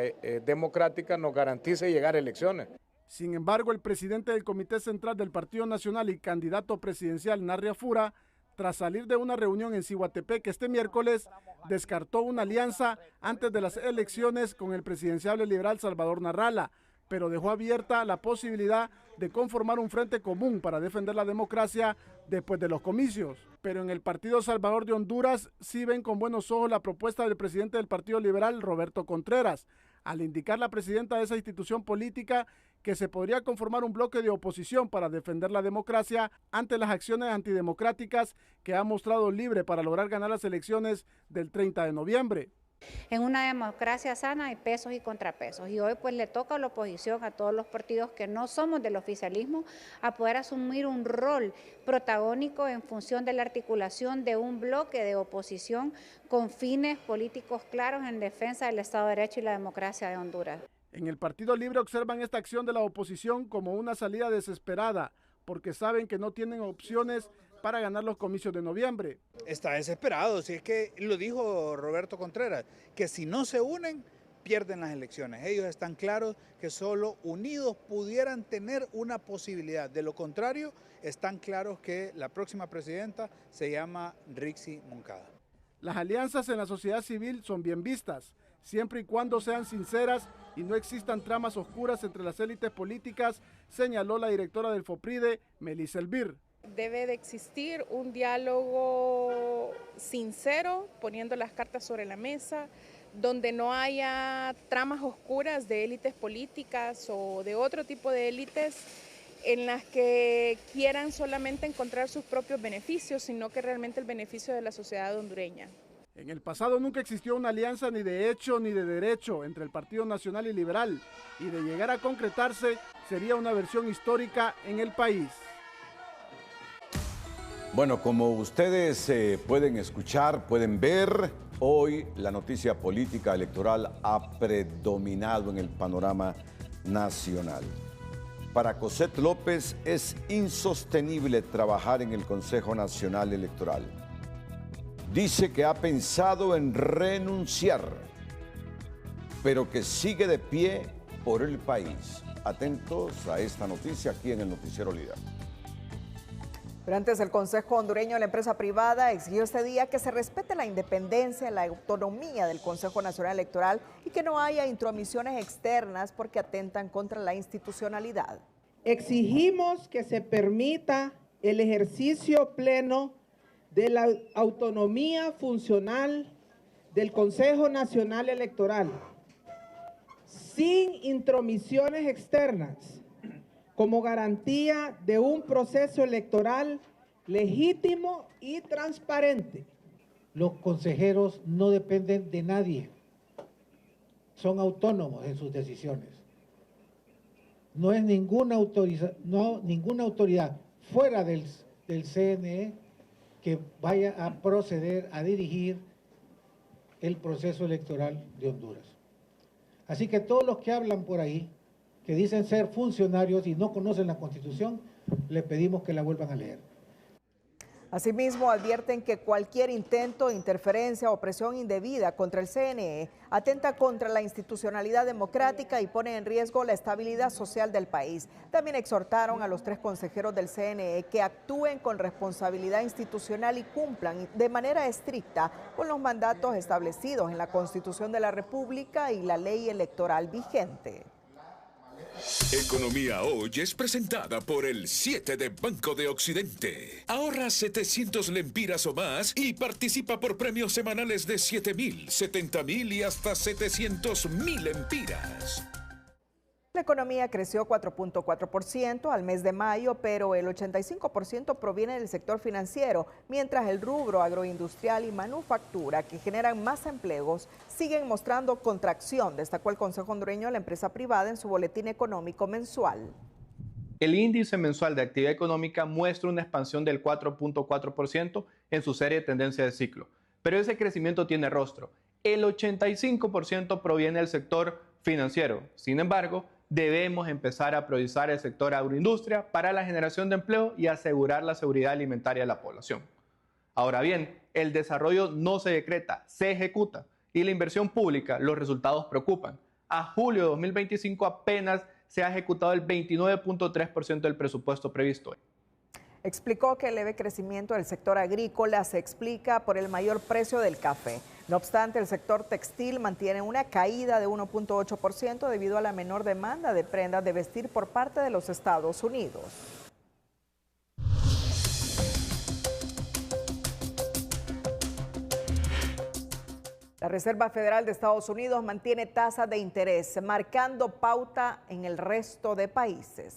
democrática nos garantice llegar a elecciones.
Sin embargo, el presidente del Comité Central del Partido Nacional y candidato presidencial Narria Fura, tras salir de una reunión en Ciguatepec este miércoles, descartó una alianza antes de las elecciones con el presidenciable liberal Salvador Narrala, pero dejó abierta la posibilidad de conformar un frente común para defender la democracia después de los comicios. Pero en el Partido Salvador de Honduras sí ven con buenos ojos la propuesta del presidente del Partido Liberal, Roberto Contreras, al indicar la presidenta de esa institución política que se podría conformar un bloque de oposición para defender la democracia ante las acciones antidemocráticas que ha mostrado Libre para lograr ganar las elecciones del 30 de noviembre.
En una democracia sana hay pesos y contrapesos y hoy pues le toca a la oposición, a todos los partidos que no somos del oficialismo, a poder asumir un rol protagónico en función de la articulación de un bloque de oposición con fines políticos claros en defensa del Estado de Derecho y la democracia de Honduras.
En el Partido Libre observan esta acción de la oposición como una salida desesperada, porque saben que no tienen opciones para ganar los comicios de noviembre.
Está desesperado, si es que lo dijo Roberto Contreras, que si no se unen, pierden las elecciones. Ellos están claros que solo unidos pudieran tener una posibilidad. De lo contrario, están claros que la próxima presidenta se llama Rixi Moncada.
Las alianzas en la sociedad civil son bien vistas, siempre y cuando sean sinceras y no existan tramas oscuras entre las élites políticas, señaló la directora del FOPRIDE, Melissa Elbir.
Debe de existir un diálogo sincero, poniendo las cartas sobre la mesa, donde no haya tramas oscuras de élites políticas o de otro tipo de élites en las que quieran solamente encontrar sus propios beneficios, sino que realmente el beneficio de la sociedad hondureña.
En el pasado nunca existió una alianza ni de hecho ni de derecho entre el Partido Nacional y Liberal, y de llegar a concretarse sería una versión histórica en el país.
Bueno, como ustedes pueden escuchar, pueden ver, hoy la noticia política electoral ha predominado en el panorama nacional. Para Cosette López es insostenible trabajar en el Consejo Nacional Electoral. Dice que ha pensado en renunciar, pero que sigue de pie por el país. Atentos a esta noticia aquí en el Noticiero Líder.
Pero antes, el Consejo Hondureño de la Empresa Privada exigió este día que se respete la independencia y la autonomía del Consejo Nacional Electoral y que no haya intromisiones externas porque atentan contra la institucionalidad.
Exigimos que se permita el ejercicio pleno de la autonomía funcional del Consejo Nacional Electoral, sin intromisiones externas, como garantía de un proceso electoral legítimo y transparente.
Los consejeros no dependen de nadie, son autónomos en sus decisiones. No es ninguna autoridad fuera del CNE que vaya a proceder a dirigir el proceso electoral de Honduras. Así que todos los que hablan por ahí, que dicen ser funcionarios y no conocen la Constitución, le pedimos que la vuelvan a leer.
Asimismo, advierten que cualquier intento de interferencia o presión indebida contra el CNE atenta contra la institucionalidad democrática y pone en riesgo la estabilidad social del país. También exhortaron a los 3 consejeros del CNE que actúen con responsabilidad institucional y cumplan de manera estricta con los mandatos establecidos en la Constitución de la República y la ley electoral vigente.
Economía Hoy es presentada por el 7 de Banco de Occidente. Ahorra 700 lempiras o más y participa por premios semanales de 7.000, 70.000 y hasta 700.000 lempiras.
La economía creció 4.4% al mes de mayo, pero el 85% proviene del sector financiero, mientras el rubro agroindustrial y manufactura, que generan más empleos, siguen mostrando contracción, destacó el Consejo Hondureño de la Empresa Privada en su boletín económico mensual.
El índice mensual de actividad económica muestra una expansión del 4.4% en su serie de tendencia de ciclo, pero ese crecimiento tiene rostro. El 85% proviene del sector financiero. Sin embargo, debemos empezar a priorizar el sector agroindustria para la generación de empleo y asegurar la seguridad alimentaria de la población. Ahora bien, el desarrollo no se decreta, se ejecuta, y la inversión pública, los resultados preocupan. A julio de 2025 apenas se ha ejecutado el 29.3% del presupuesto previsto.
Explicó que el leve crecimiento del sector agrícola se explica por el mayor precio del café. No obstante, el sector textil mantiene una caída de 1.8% debido a la menor demanda de prendas de vestir por parte de los Estados Unidos. La Reserva Federal de Estados Unidos mantiene tasas de interés, marcando pauta en el resto de países.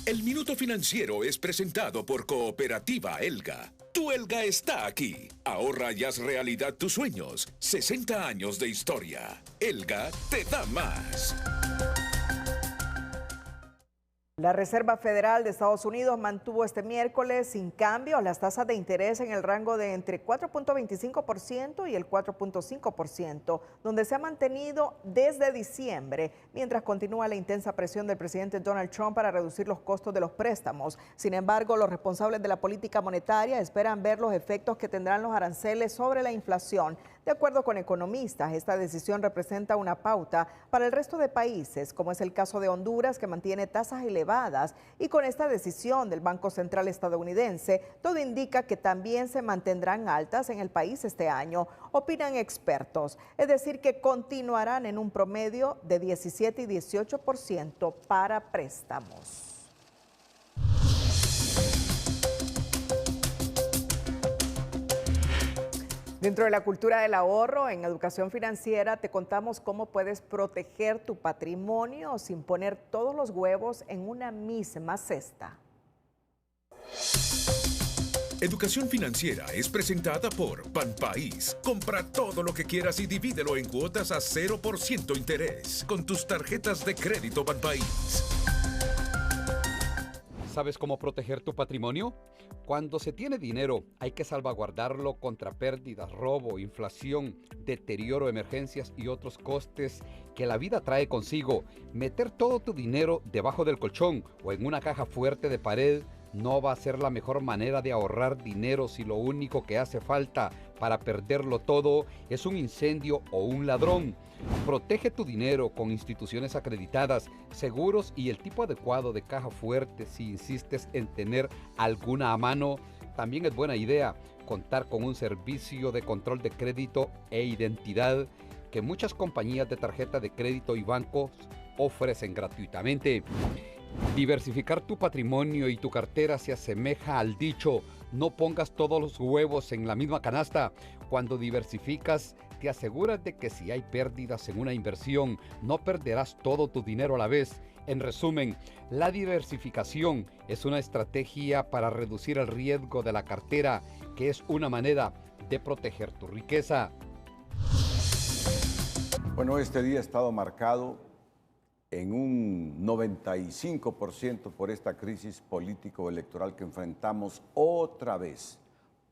El Minuto Financiero es presentado por Cooperativa Elga. Tu Elga está aquí. Ahorra y haz realidad tus sueños. 60 años de historia. Elga te da más.
La Reserva Federal de Estados Unidos mantuvo este miércoles sin cambios las tasas de interés en el rango de entre 4.25% y el 4.5%, donde se ha mantenido desde diciembre, mientras continúa la intensa presión del presidente Donald Trump para reducir los costos de los préstamos. Sin embargo, los responsables de la política monetaria esperan ver los efectos que tendrán los aranceles sobre la inflación. De acuerdo con economistas, esta decisión representa una pauta para el resto de países, como es el caso de Honduras, que mantiene tasas elevadas, y con esta decisión del Banco Central estadounidense, todo indica que también se mantendrán altas en el país este año, opinan expertos, es decir, que continuarán en un promedio de 17 y 18% para préstamos. Dentro de la cultura del ahorro, en Educación Financiera te contamos cómo puedes proteger tu patrimonio sin poner todos los huevos en una misma cesta.
Educación Financiera es presentada por Banpaís. Compra todo lo que quieras y divídelo en cuotas a 0% interés con tus tarjetas de crédito Banpaís.
¿Sabes cómo proteger tu patrimonio? Cuando se tiene dinero, hay que salvaguardarlo contra pérdidas, robo, inflación, deterioro, emergencias y otros costes que la vida trae consigo. Meter todo tu dinero debajo del colchón o en una caja fuerte de pared no va a ser la mejor manera de ahorrar dinero si lo único que hace falta para perderlo todo es un incendio o un ladrón. Protege tu dinero con instituciones acreditadas, seguros y el tipo adecuado de caja fuerte. Si insistes en tener alguna a mano, también es buena idea contar con un servicio de control de crédito e identidad que muchas compañías de tarjeta de crédito y bancos ofrecen gratuitamente. Diversificar tu patrimonio y tu cartera se asemeja al dicho: no pongas todos los huevos en la misma canasta. Cuando diversificas, te aseguras de que si hay pérdidas en una inversión, no perderás todo tu dinero a la vez. En resumen, la diversificación es una estrategia para reducir el riesgo de la cartera, que es una manera de proteger tu riqueza.
Bueno, este día ha estado marcado en un 95% por esta crisis político-electoral que enfrentamos otra vez,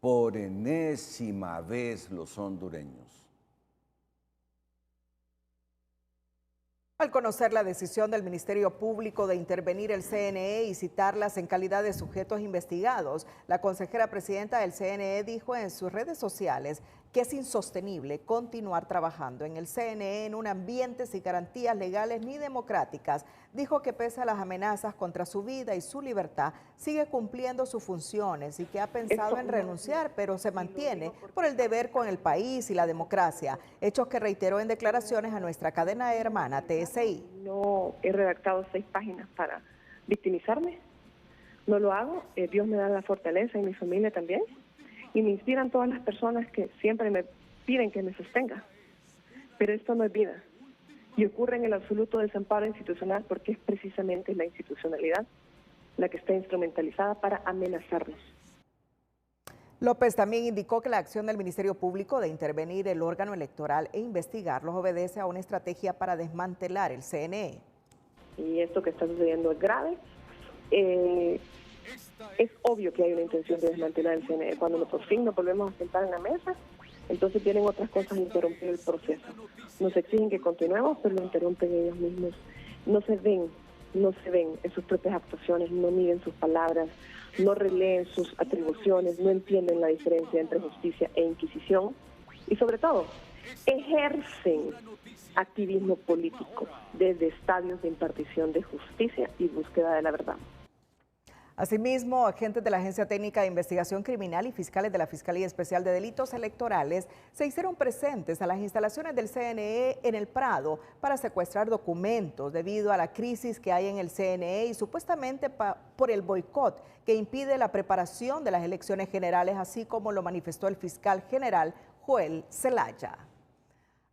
por enésima vez, los hondureños.
Al conocer la decisión del Ministerio Público de intervenir el CNE y citarlas en calidad de sujetos investigados, la consejera presidenta del CNE dijo en sus redes sociales que es insostenible continuar trabajando en el CNE en un ambiente sin garantías legales ni democráticas. Dijo que pese a las amenazas contra su vida y su libertad, sigue cumpliendo sus funciones y que ha pensado en renunciar, pero se mantiene por el deber con el país y la democracia. Hechos que reiteró en declaraciones a nuestra cadena hermana TSI.
No he redactado 6 páginas para victimizarme, no lo hago. Dios me da la fortaleza y mi familia también. Y me inspiran todas las personas que siempre me piden que me sostenga. Pero esto no es vida. Y ocurre en el absoluto desamparo institucional porque es precisamente la institucionalidad la que está instrumentalizada para amenazarnos.
López también indicó que la acción del Ministerio Público de intervenir el órgano electoral e investigarlos obedece a una estrategia para desmantelar el CNE.
Y esto que está sucediendo es grave. Es obvio que hay una intención de desmantelar el CNE. Cuando por fin nos volvemos a sentar en la mesa, entonces vienen otras cosas a interrumpir el proceso. Nos exigen que continuemos, pero lo interrumpen ellos mismos. No se ven en sus propias actuaciones, no miden sus palabras, no releen sus atribuciones, no entienden la diferencia entre justicia e inquisición y sobre todo, ejercen activismo político desde estadios de impartición de justicia y búsqueda de la verdad.
Asimismo, agentes de la Agencia Técnica de Investigación Criminal y fiscales de la Fiscalía Especial de Delitos Electorales se hicieron presentes a las instalaciones del CNE en el Prado para secuestrar documentos debido a la crisis que hay en el CNE y supuestamente por el boicot que impide la preparación de las elecciones generales, así como lo manifestó el fiscal general Joel Zelaya.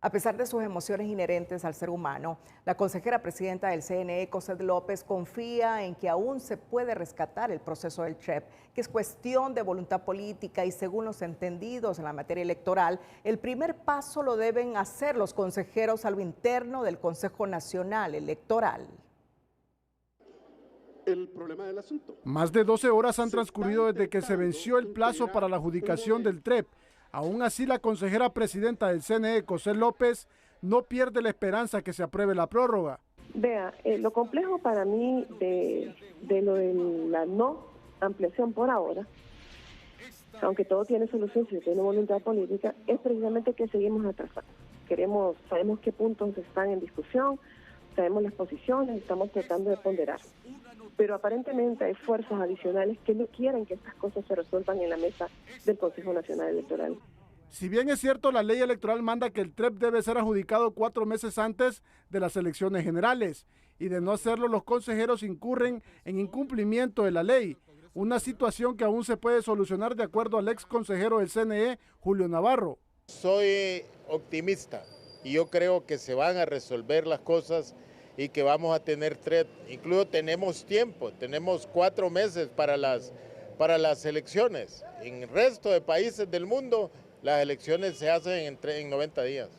A pesar de sus emociones inherentes al ser humano, la consejera presidenta del CNE, Cosette López, confía en que aún se puede rescatar el proceso del CHEP, que es cuestión de voluntad política y según los entendidos en la materia electoral, el primer paso lo deben hacer los consejeros a lo interno del Consejo Nacional Electoral.
El problema del asunto.
Más de 12 horas han transcurrido desde que se venció el plazo para la adjudicación del TREP. Aún así, la consejera presidenta del CNE, Cosette López, no pierde la esperanza que se apruebe la prórroga.
Vea, lo complejo para mí de lo de la no ampliación por ahora, aunque todo tiene solución si tiene voluntad política, es precisamente que seguimos atrasados. Sabemos qué puntos están en discusión, sabemos las posiciones, estamos tratando de ponderar. Pero aparentemente hay fuerzas adicionales que no quieren que estas cosas se resuelvan en la mesa del Consejo Nacional Electoral.
Si bien es cierto, la ley electoral manda que el TREP debe ser adjudicado 4 meses antes de las elecciones generales, y de no hacerlo los consejeros incurren en incumplimiento de la ley, una situación que aún se puede solucionar de acuerdo al ex consejero del CNE, Julio Navarro.
Soy optimista y yo creo que se van a resolver las cosas y que vamos a tener TREP. Incluso tenemos tiempo, tenemos 4 meses para las elecciones. En el resto de países del mundo, las elecciones se hacen en 90 días.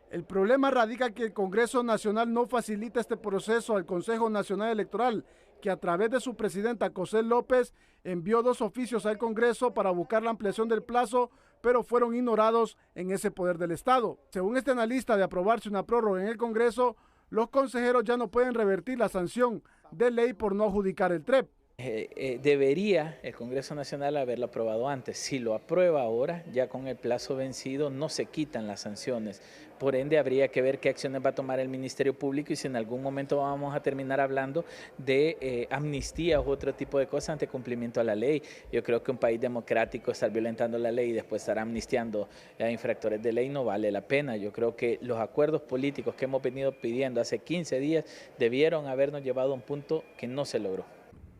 El problema radica que el Congreso Nacional no facilita este proceso al Consejo Nacional Electoral, que a través de su presidenta Cosette López envió 2 oficios al Congreso para buscar la ampliación del plazo, pero fueron ignorados en ese poder del Estado. Según este analista, de aprobarse una prórroga en el Congreso, los consejeros ya no pueden revertir la sanción de ley por no adjudicar el TREP.
Debería el Congreso Nacional haberlo aprobado antes. Si lo aprueba ahora, ya con el plazo vencido, no se quitan las sanciones. Por ende, habría que ver qué acciones va a tomar el Ministerio Público y si en algún momento vamos a terminar hablando de amnistía u otro tipo de cosas ante cumplimiento a la ley. Yo creo que un país democrático estar violentando la ley y después estar amnistiando a infractores de ley no vale la pena. Yo creo que los acuerdos políticos que hemos venido pidiendo hace 15 días debieron habernos llevado a un punto que no se logró.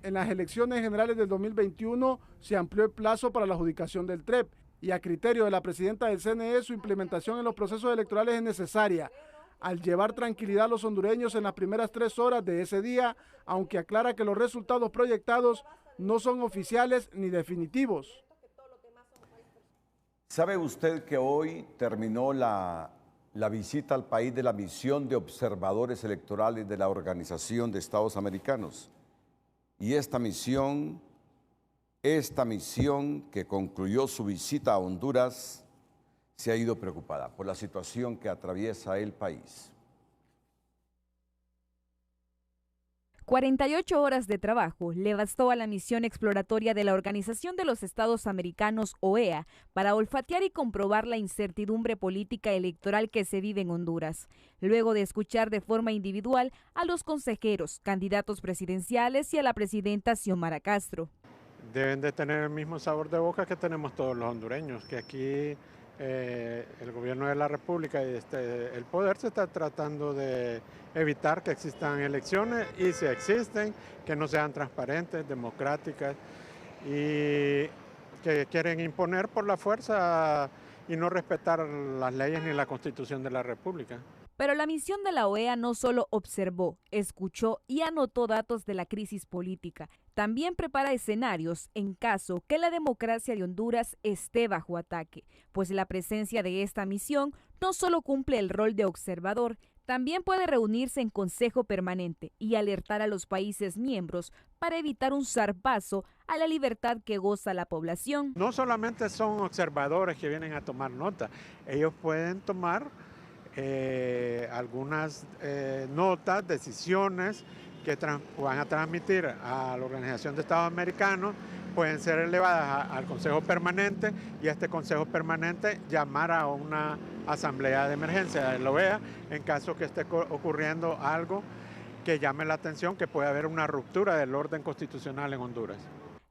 En las elecciones generales del 2021 se amplió el plazo para la adjudicación del TREP y a criterio de la presidenta del CNE su implementación en los procesos electorales es necesaria, al llevar tranquilidad a los hondureños en las primeras 3 horas de ese día, aunque aclara que los resultados proyectados no son oficiales ni definitivos.
¿Sabe usted que hoy terminó la visita al país de la misión de observadores electorales de la Organización de Estados Americanos? Y esta misión que concluyó su visita a Honduras se ha ido preocupada por la situación que atraviesa el país.
48 horas de trabajo le bastó a la misión exploratoria de la Organización de los Estados Americanos, OEA, para olfatear y comprobar la incertidumbre política electoral que se vive en Honduras, luego de escuchar de forma individual a los consejeros, candidatos presidenciales y a la presidenta Xiomara Castro.
Deben de tener el mismo sabor de boca que tenemos todos los hondureños, que aquí el gobierno de la República y el poder se está tratando de evitar que existan elecciones y si existen, que no sean transparentes, democráticas y que quieren imponer por la fuerza y no respetar las leyes ni la Constitución de la República.
Pero la misión de la OEA no solo observó, escuchó y anotó datos de la crisis política, también prepara escenarios en caso que la democracia de Honduras esté bajo ataque, pues la presencia de esta misión no solo cumple el rol de observador, también puede reunirse en Consejo Permanente y alertar a los países miembros para evitar un zarpazo a la libertad que goza la población.
No solamente son observadores que vienen a tomar nota, ellos pueden tomar algunas notas, decisiones que van a transmitir a la Organización de Estados Americanos, pueden ser elevadas al Consejo Permanente y este Consejo Permanente llamar a una asamblea de emergencia de la OEA en caso que esté ocurriendo algo que llame la atención, que puede haber una ruptura del orden constitucional en Honduras.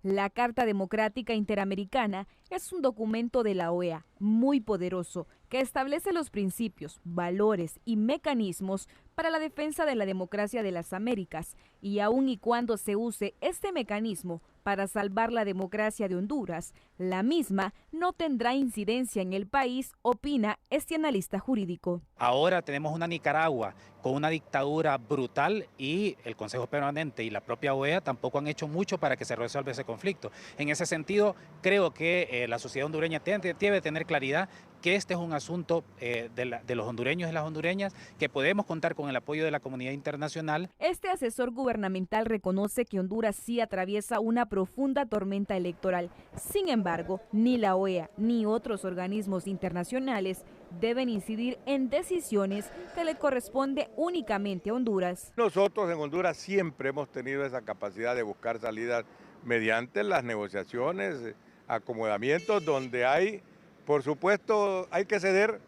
La Carta Democrática Interamericana es un documento de la OEA muy poderoso que establece los principios, valores y mecanismos para la defensa de la democracia de las Américas y aun y cuando se use este mecanismo para salvar la democracia de Honduras, la misma no tendrá incidencia en el país, opina este analista jurídico.
Ahora tenemos una Nicaragua con una dictadura brutal y el Consejo Permanente y la propia OEA tampoco han hecho mucho para que se resuelva ese conflicto. En ese sentido, creo que la sociedad hondureña debe tener claridad que este es un asunto de los hondureños y las hondureñas, que podemos contar con el apoyo de la comunidad internacional.
Este asesor gubernamental reconoce que Honduras sí atraviesa una profunda tormenta electoral. Sin embargo, ni la OEA ni otros organismos internacionales deben incidir en decisiones que le corresponde únicamente a Honduras.
Nosotros en Honduras siempre hemos tenido esa capacidad de buscar salidas mediante las negociaciones, acomodamientos donde hay, por supuesto, hay que ceder.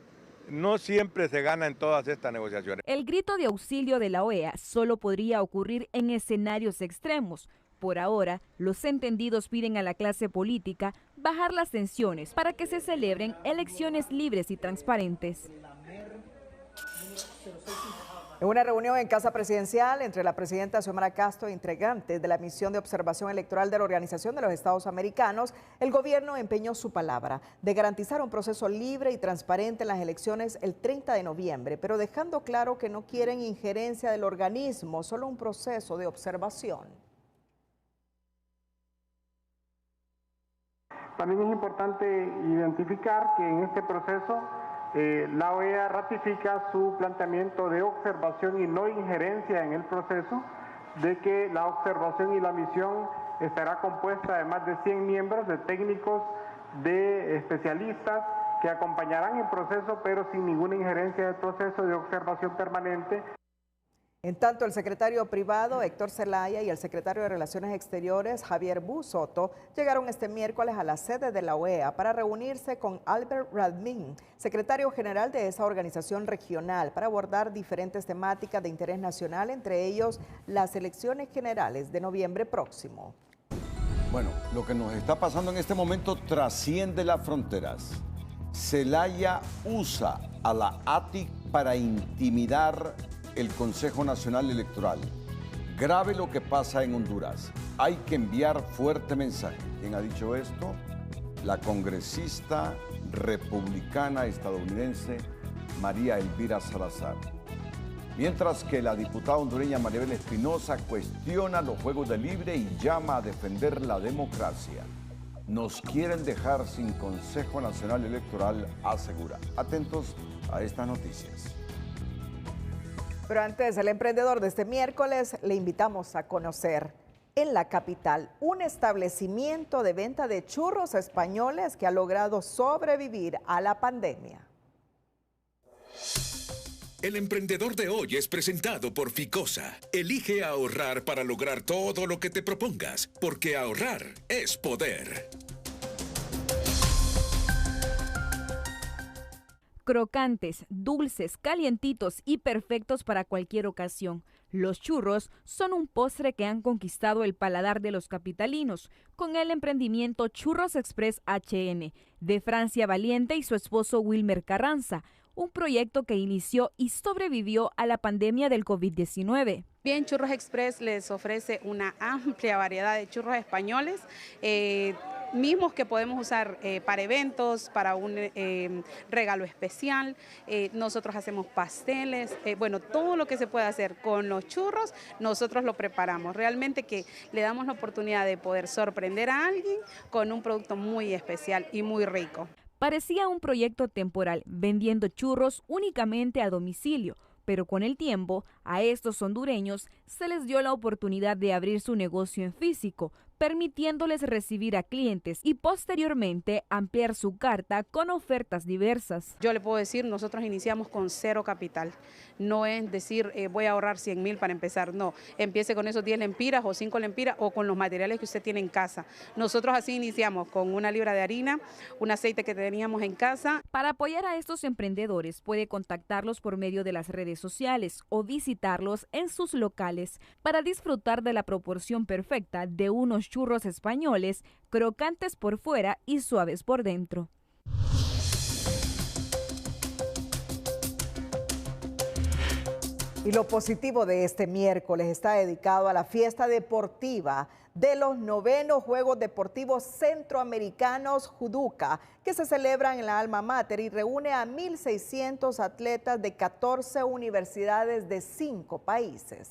No siempre se gana en todas estas negociaciones.
El grito de auxilio de la OEA solo podría ocurrir en escenarios extremos. Por ahora, los entendidos piden a la clase política bajar las tensiones para que se celebren elecciones libres y transparentes.
En una reunión en Casa Presidencial entre la presidenta Xiomara Castro e integrantes de la misión de observación electoral de la Organización de los Estados Americanos, el gobierno empeñó su palabra de garantizar un proceso libre y transparente en las elecciones el 30 de noviembre, pero dejando claro que no quieren injerencia del organismo, solo un proceso de observación.
También es importante identificar que en este proceso la OEA ratifica su planteamiento de observación y no injerencia en el proceso, de que la observación y la misión estará compuesta de más de 100 miembros, de técnicos, de especialistas que acompañarán el proceso, pero sin ninguna injerencia del proceso de observación permanente.
En tanto, el secretario privado Héctor Zelaya y el secretario de Relaciones Exteriores Javier Busotto llegaron este miércoles a la sede de la OEA para reunirse con Albert Radmin, secretario general de esa organización regional, para abordar diferentes temáticas de interés nacional, entre ellos las elecciones generales de noviembre próximo.
Bueno, lo que nos está pasando en este momento trasciende las fronteras. Zelaya usa a la ATIC para intimidar el Consejo Nacional Electoral. Grave lo que pasa en Honduras. Hay que enviar fuerte mensaje. ¿Quién ha dicho esto? La congresista republicana estadounidense María Elvira Salazar. Mientras que la diputada hondureña Maribel Espinosa cuestiona los juegos de libre y llama a defender la democracia. Nos quieren dejar sin Consejo Nacional Electoral, asegura. Atentos a estas noticias.
Pero antes, el emprendedor de este miércoles le invitamos a conocer en la capital un establecimiento de venta de churros españoles que ha logrado sobrevivir a la pandemia.
El emprendedor de hoy es presentado por Ficosa. Elige ahorrar para lograr todo lo que te propongas, porque ahorrar es poder.
Crocantes, dulces, calientitos y perfectos para cualquier ocasión. Los churros son un postre que han conquistado el paladar de los capitalinos con el emprendimiento Churros Express HN de Francia Valiente y su esposo Wilmer Carranza, un proyecto que inició y sobrevivió a la pandemia del COVID-19.
Bien, Churros Express les ofrece una amplia variedad de churros españoles, mismos que podemos usar para eventos, para un regalo especial. Nosotros hacemos pasteles, bueno, todo lo que se puede hacer con los churros, nosotros lo preparamos. Realmente que le damos la oportunidad de poder sorprender a alguien con un producto muy especial y muy rico.
Parecía un proyecto temporal, vendiendo churros únicamente a domicilio, pero con el tiempo a estos hondureños se les dio la oportunidad de abrir su negocio en físico, permitiéndoles recibir a clientes y posteriormente ampliar su carta con ofertas diversas.
Yo le puedo decir, nosotros iniciamos con 0 capital. No es decir, voy a ahorrar 100,000 para empezar, no. Empiece con esos 10 lempiras o 5 lempiras o con los materiales que usted tiene en casa. Nosotros así iniciamos con 1 libra de harina, un aceite que teníamos en casa.
Para apoyar a estos emprendedores puede contactarlos por medio de las redes sociales o visitarlos en sus locales para disfrutar de la proporción perfecta de unos churros españoles, crocantes por fuera y suaves por dentro.
Y lo positivo de este miércoles está dedicado a la fiesta deportiva de los 9º Juegos Deportivos Centroamericanos Juduca, que se celebran en la Alma Mater y reúne a 1,600 atletas de 14 universidades de 5 países.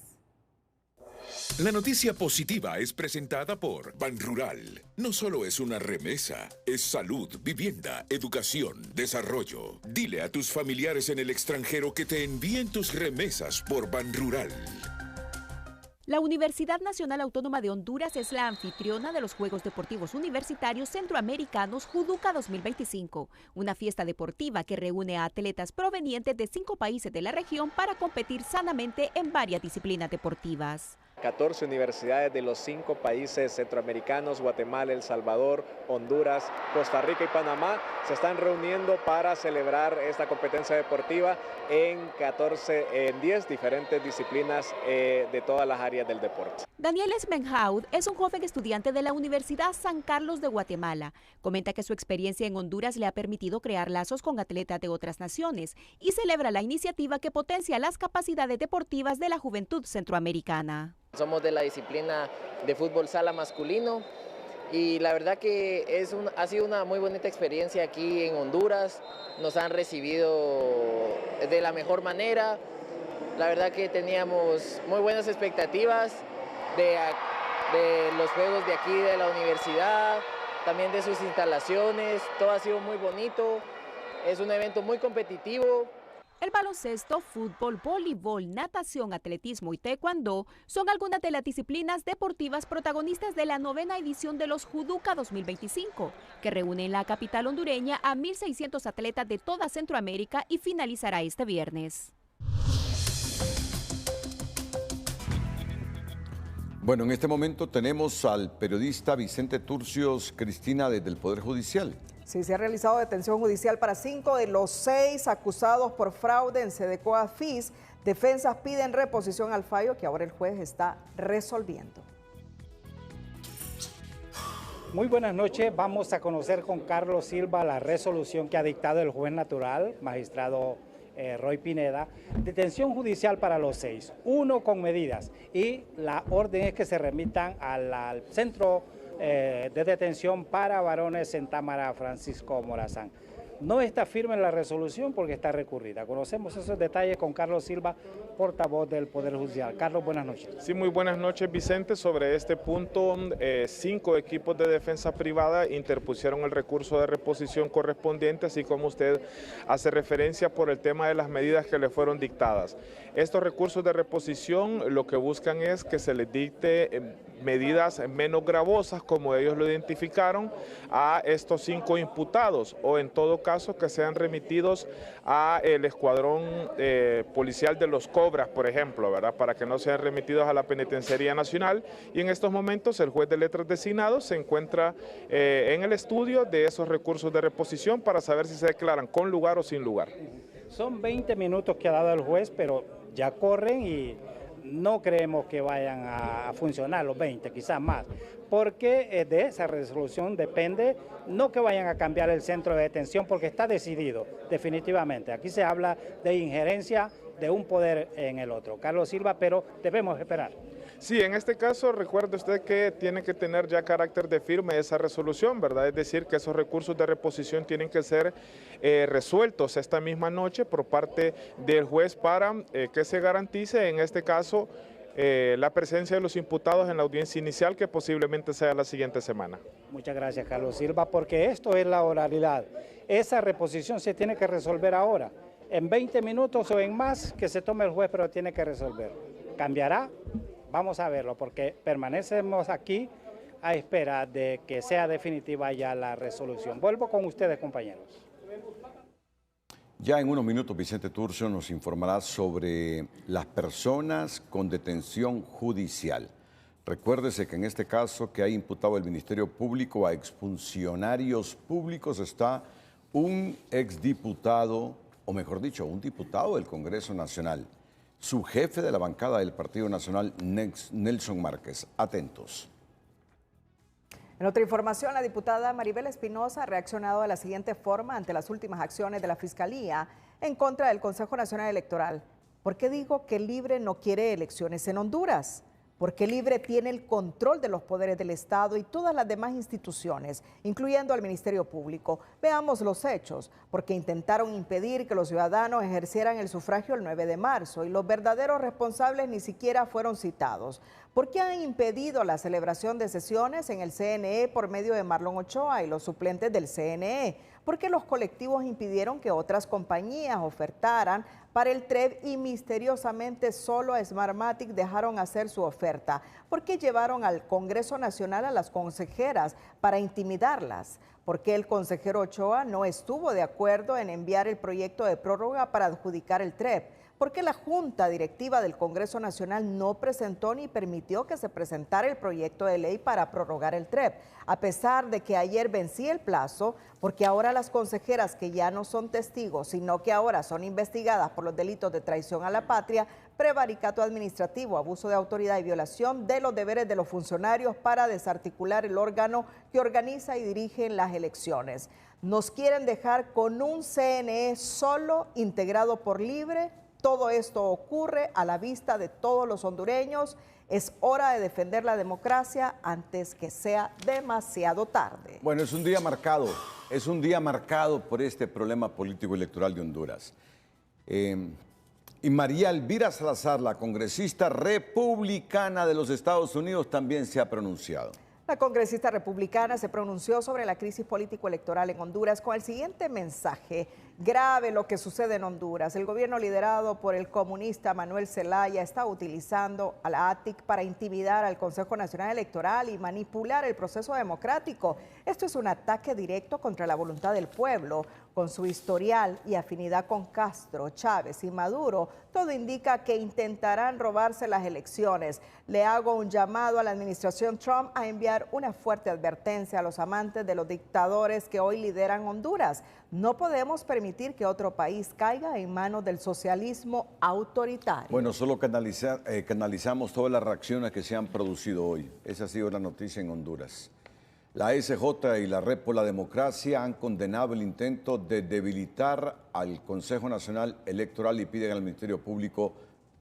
La noticia positiva es presentada por Banrural. No solo es una remesa, es salud, vivienda, educación, desarrollo. Dile a tus familiares en el extranjero que te envíen tus remesas por Banrural.
La Universidad Nacional Autónoma de Honduras es la anfitriona de los Juegos Deportivos Universitarios Centroamericanos Juduca 2025, una fiesta deportiva que reúne a atletas provenientes de 5 países de la región para competir sanamente en varias disciplinas deportivas.
14 universidades de los 5 países centroamericanos, Guatemala, El Salvador, Honduras, Costa Rica y Panamá, se están reuniendo para celebrar esta competencia deportiva en 10 diferentes disciplinas de todas las áreas del deporte.
Daniel Esmenhaud es un joven estudiante de la Universidad San Carlos de Guatemala. Comenta que su experiencia en Honduras le ha permitido crear lazos con atletas de otras naciones y celebra la iniciativa que potencia las capacidades deportivas de la juventud centroamericana.
Somos de la disciplina de fútbol sala masculino y la verdad que ha sido una muy bonita experiencia aquí en Honduras. Nos han recibido de la mejor manera. La verdad que teníamos muy buenas expectativas de los juegos de aquí de la universidad, también de sus instalaciones. Todo ha sido muy bonito. Es un evento muy competitivo.
El baloncesto, fútbol, voleibol, natación, atletismo y taekwondo son algunas de las disciplinas deportivas protagonistas de la 9ª edición de los Juduca 2025, que reúne en la capital hondureña a 1,600 atletas de toda Centroamérica y finalizará este viernes.
Bueno, en este momento tenemos al periodista Vicente Turcios, Cristina, desde el Poder Judicial.
Sí, se ha realizado detención judicial para 5 de los 6 acusados por fraude en Sedecoa FIS. Defensas piden reposición al fallo que ahora el juez está resolviendo.
Muy buenas noches. Vamos a conocer con Carlos Silva la resolución que ha dictado el juez natural, magistrado Roy Pineda. Detención judicial para los 6, 1 con medidas, y la orden es que se remitan al centro de detención para varones en Támara, Francisco Morazán. No está firme en la resolución porque está recurrida. Conocemos esos detalles con Carlos Silva, portavoz del Poder Judicial. Carlos, buenas noches.
Sí, muy buenas noches, Vicente. Sobre este punto, 5 equipos de defensa privada interpusieron el recurso de reposición correspondiente, así como usted hace referencia por el tema de las medidas que le fueron dictadas. Estos recursos de reposición lo que buscan es que se les dicte medidas menos gravosas, como ellos lo identificaron, a estos 5 imputados, o en todo caso que sean remitidos a el escuadrón policial de los Cobras, por ejemplo, ¿verdad? Para que no sean remitidos a la Penitenciaría Nacional. Y en estos momentos el juez de letras designado se encuentra en el estudio de esos recursos de reposición para saber si se declaran con lugar o sin lugar.
Son 20 minutos que ha dado el juez, pero ya corren y no creemos que vayan a funcionar los 20, quizás más, porque de esa resolución depende, no que vayan a cambiar el centro de detención, porque está decidido definitivamente. Aquí se habla de injerencia de un poder en el otro. Carlos Silva, pero debemos esperar.
Sí, en este caso recuerde usted que tiene que tener ya carácter de firme esa resolución, ¿verdad? Es decir, que esos recursos de reposición tienen que ser resueltos esta misma noche por parte del juez para que se garantice, en este caso, la presencia de los imputados en la audiencia inicial, que posiblemente sea la siguiente semana.
Muchas gracias, Carlos Silva, porque esto es la oralidad. Esa reposición se tiene que resolver ahora, en 20 minutos o en más que se tome el juez, pero tiene que resolver. ¿Cambiará? Vamos a verlo, porque permanecemos aquí a espera de que sea definitiva ya la resolución. Vuelvo con ustedes, compañeros.
Ya en unos minutos Vicente Turcio nos informará sobre las personas con detención judicial. Recuérdese que en este caso que ha imputado el Ministerio Público a exfuncionarios públicos está un exdiputado, o mejor dicho, un diputado del Congreso Nacional, su jefe de la bancada del Partido Nacional, Nelson Márquez. Atentos.
En otra información, la diputada Maribel Espinosa ha reaccionado de la siguiente forma ante las últimas acciones de la Fiscalía en contra del Consejo Nacional Electoral. ¿Por qué digo que Libre no quiere elecciones en Honduras? Porque Libre tiene el control de los poderes del Estado y todas las demás instituciones, incluyendo al Ministerio Público. Veamos los hechos, porque intentaron impedir que los ciudadanos ejercieran el sufragio el 9 de marzo y los verdaderos responsables ni siquiera fueron citados. ¿Por qué han impedido la celebración de sesiones en el CNE por medio de Marlon Ochoa y los suplentes del CNE? ¿Por qué los colectivos impidieron que otras compañías ofertaran para el TREV y misteriosamente solo a Smartmatic dejaron hacer su oferta? ¿Por qué llevaron al Congreso Nacional a las consejeras para intimidarlas? ¿Por qué el consejero Ochoa no estuvo de acuerdo en enviar el proyecto de prórroga para adjudicar el TREV? ¿Por qué la Junta Directiva del Congreso Nacional no presentó ni permitió que se presentara el proyecto de ley para prorrogar el TREV? A pesar de que ayer vencía el plazo, porque ahora las consejeras que ya no son testigos, sino que ahora son investigadas por los delitos de traición a la patria, prevaricato administrativo, abuso de autoridad y violación de los deberes de los funcionarios para desarticular el órgano que organiza y dirige las elecciones. Nos quieren dejar con un CNE solo, integrado por Libre. Todo esto ocurre a la vista de todos los hondureños. Es hora de defender la democracia antes que sea demasiado tarde.
Bueno, es un día marcado por este problema político electoral de Honduras. Y María Elvira Salazar, la congresista republicana de los Estados Unidos, también se ha pronunciado.
La congresista republicana se pronunció sobre la crisis político-electoral en Honduras con el siguiente mensaje Grave lo que sucede en Honduras. El gobierno liderado por el comunista Manuel Zelaya está utilizando a la ATIC para intimidar al Consejo Nacional Electoral y manipular el proceso democrático. Esto es un ataque directo contra la voluntad del pueblo. Con su historial y afinidad con Castro, Chávez y Maduro, todo indica que intentarán robarse las elecciones. Le hago un llamado a la administración Trump a enviar una fuerte advertencia a los amantes de los dictadores que hoy lideran Honduras. No podemos permitir que otro país caiga en manos del socialismo autoritario.
Bueno, solo canalizamos todas las reacciones que se han producido hoy. Esa ha sido la noticia en Honduras. La SJ y la Red por la Democracia han condenado el intento de debilitar al Consejo Nacional Electoral y piden al Ministerio Público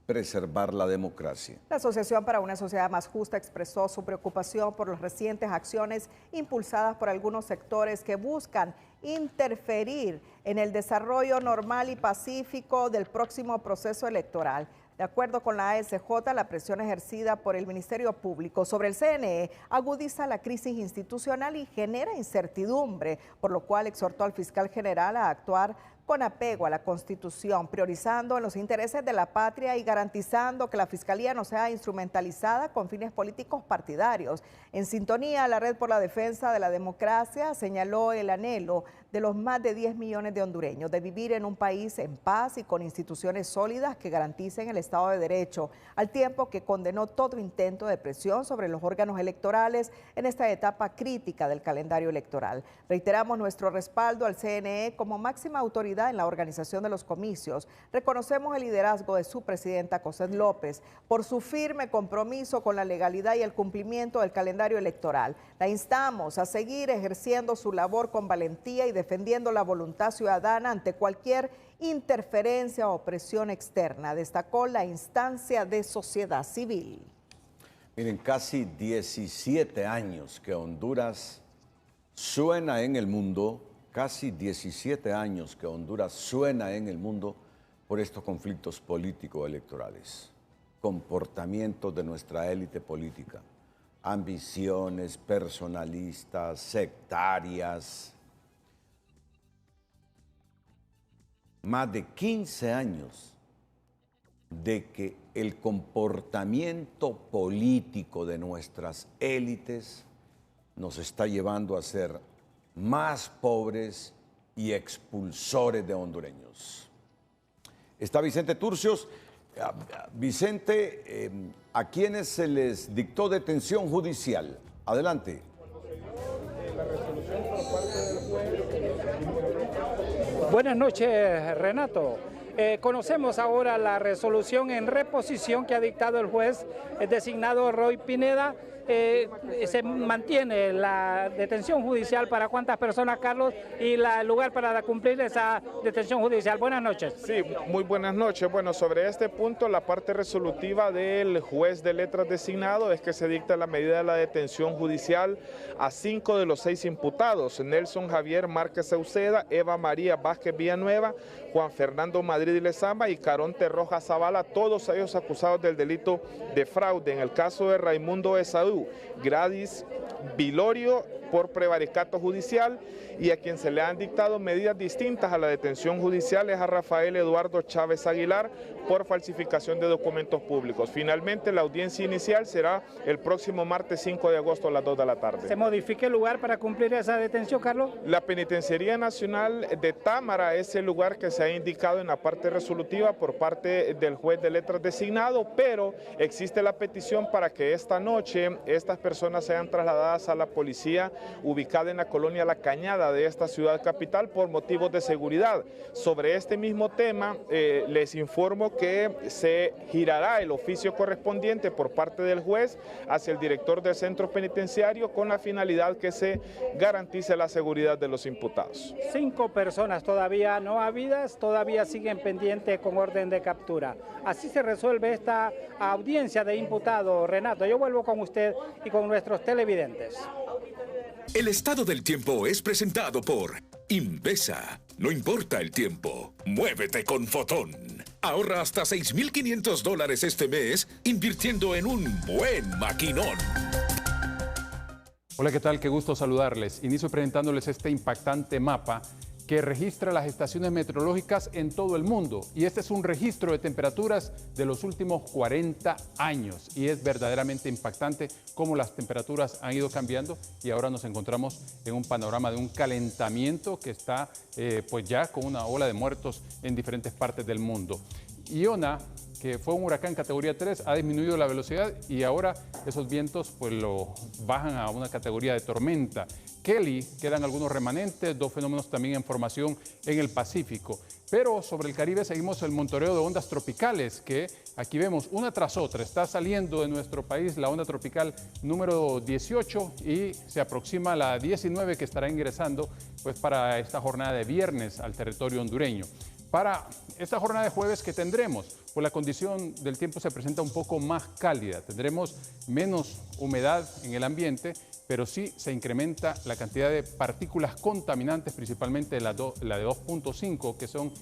preservar la democracia.
La Asociación para una Sociedad Más Justa expresó su preocupación por las recientes acciones impulsadas por algunos sectores que buscan interferir en el desarrollo normal y pacífico del próximo proceso electoral. De acuerdo con la ASJ, la presión ejercida por el Ministerio Público sobre el CNE agudiza la crisis institucional y genera incertidumbre, por lo cual exhortó al fiscal general a actuar con apego a la Constitución, priorizando los intereses de la patria y garantizando que la Fiscalía no sea instrumentalizada con fines políticos partidarios. En sintonía, la Red por la Defensa de la Democracia señaló el anhelo de los más de 10 millones de hondureños de vivir en un país en paz y con instituciones sólidas que garanticen el Estado de Derecho, al tiempo que condenó todo intento de presión sobre los órganos electorales en esta etapa crítica del calendario electoral. Reiteramos nuestro respaldo al CNE como máxima autoridad en la organización de los comicios. Reconocemos el liderazgo de su presidenta Cosette López por su firme compromiso con la legalidad y el cumplimiento del calendario electoral. La instamos a seguir ejerciendo su labor con valentía y defendiendo la voluntad ciudadana ante cualquier interferencia o presión externa, destacó la instancia de sociedad civil.
Miren, casi 17 años que Honduras suena en el mundo. Casi 17 años que Honduras suena en el mundo por estos conflictos político-electorales, comportamientos de nuestra élite política, ambiciones personalistas, sectarias. Más de 15 años de que el comportamiento político de nuestras élites nos está llevando a ser más pobres y expulsores de hondureños. Está Vicente Turcios. Vicente, ¿a quiénes se les dictó detención judicial? Adelante.
Buenas noches, Renato. Conocemos ahora la resolución en reposición que ha dictado el juez designado Roy Pineda. Se mantiene la detención judicial para cuántas personas, Carlos, y el lugar para cumplir esa detención judicial. Buenas noches.
Sí, muy buenas noches. Bueno, sobre este punto, la parte resolutiva del juez de letras designado es que se dicta la medida de la detención judicial a 5 de los 6 imputados: Nelson Javier Márquez Sauceda, Eva María Vázquez Villanueva, Juan Fernando Madrid Lezama y Caronte Rojas Zavala, todos ellos acusados del delito de fraude. En el caso de Raimundo Esaú, Gradis Vilorio por prevaricato judicial, y a quien se le han dictado medidas distintas a la detención judicial es a Rafael Eduardo Chávez Aguilar por falsificación de documentos públicos. Finalmente, la audiencia inicial será el próximo martes 5 de agosto a las 2 de la tarde.
¿Se modifica el lugar para cumplir esa detención, Carlos?
La Penitenciaría Nacional de Támara es el lugar que se ha indicado en la parte resolutiva por parte del juez de letras designado, pero existe la petición para que esta noche estas personas sean trasladadas a la policía ubicada en la colonia La Cañada de esta ciudad capital por motivos de seguridad. Sobre este mismo tema, les informo que se girará el oficio correspondiente por parte del juez hacia el director del centro penitenciario con la finalidad que se garantice la seguridad de los imputados.
5 personas todavía no habidas, todavía siguen pendientes con orden de captura. Así se resuelve esta audiencia de imputado. Renato, yo vuelvo con usted y con nuestros televidentes.
El estado del tiempo es presentado por Invesa. No importa el tiempo, muévete con Fotón. Ahorra hasta $6,500 este mes invirtiendo en un buen maquinón.
Hola, ¿qué tal? Qué gusto saludarles. Inicio presentándoles este impactante mapa que registra las estaciones meteorológicas en todo el mundo. Y este es un registro de temperaturas de los últimos 40 años. Y es verdaderamente impactante cómo las temperaturas han ido cambiando y ahora nos encontramos en un panorama de un calentamiento que está pues ya con una ola de muertos en diferentes partes del mundo. Iona, que fue un huracán categoría 3, ha disminuido la velocidad y ahora esos vientos pues lo bajan a una categoría de tormenta. Kelly, quedan algunos remanentes, 2 fenómenos también en formación en el Pacífico. Pero sobre el Caribe seguimos el monitoreo de ondas tropicales, que aquí vemos una tras otra. Está saliendo de nuestro país la onda tropical número 18 y se aproxima la 19 que estará ingresando pues para esta jornada de viernes al territorio hondureño. Para esta jornada de jueves que tendremos, pues la condición del tiempo se presenta un poco más cálida. Tendremos menos humedad en el ambiente, pero sí se incrementa la cantidad de partículas contaminantes, principalmente la de 2.5, que son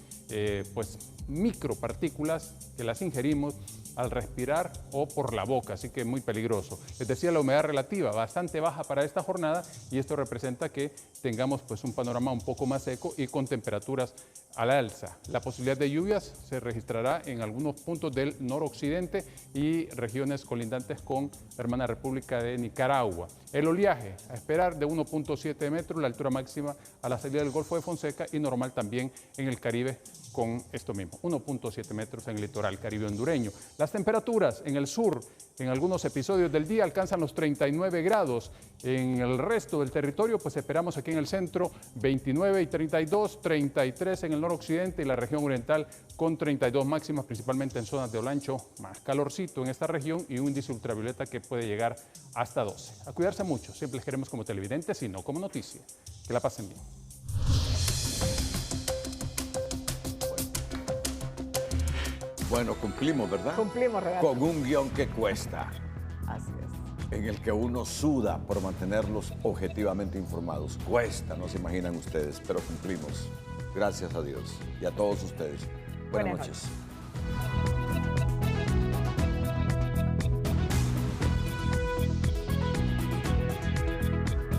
pues micropartículas que las ingerimos al respirar o por la boca, así que muy peligroso. Les decía, la humedad relativa bastante baja para esta jornada y esto representa que tengamos pues un panorama un poco más seco y con temperaturas al alza. La posibilidad de lluvias se registrará en algunos puntos del noroccidente y regiones colindantes con la hermana República de Nicaragua. El oleaje a esperar de 1.7 metros, la altura máxima a la salida del Golfo de Fonseca y normal también en el Caribe con esto mismo, 1.7 metros en el litoral caribe hondureño. Las temperaturas en el sur, en algunos episodios del día, alcanzan los 39 grados. En el resto del territorio, pues esperamos aquí en el centro 29 y 32, 33 en el noroccidente y la región oriental con 32 máximas, principalmente en zonas de Olancho, más calorcito en esta región y un índice ultravioleta que puede llegar hasta 12. A cuidarse mucho, siempre les queremos como televidentes y no como noticia. Que la pasen bien.
Bueno, cumplimos, ¿verdad?
Cumplimos, Renato.
Con un guión que cuesta.
Así es.
En el que uno suda por mantenerlos objetivamente informados. Cuesta, no se imaginan ustedes, pero cumplimos. Gracias a Dios y a todos ustedes. Buenas noches.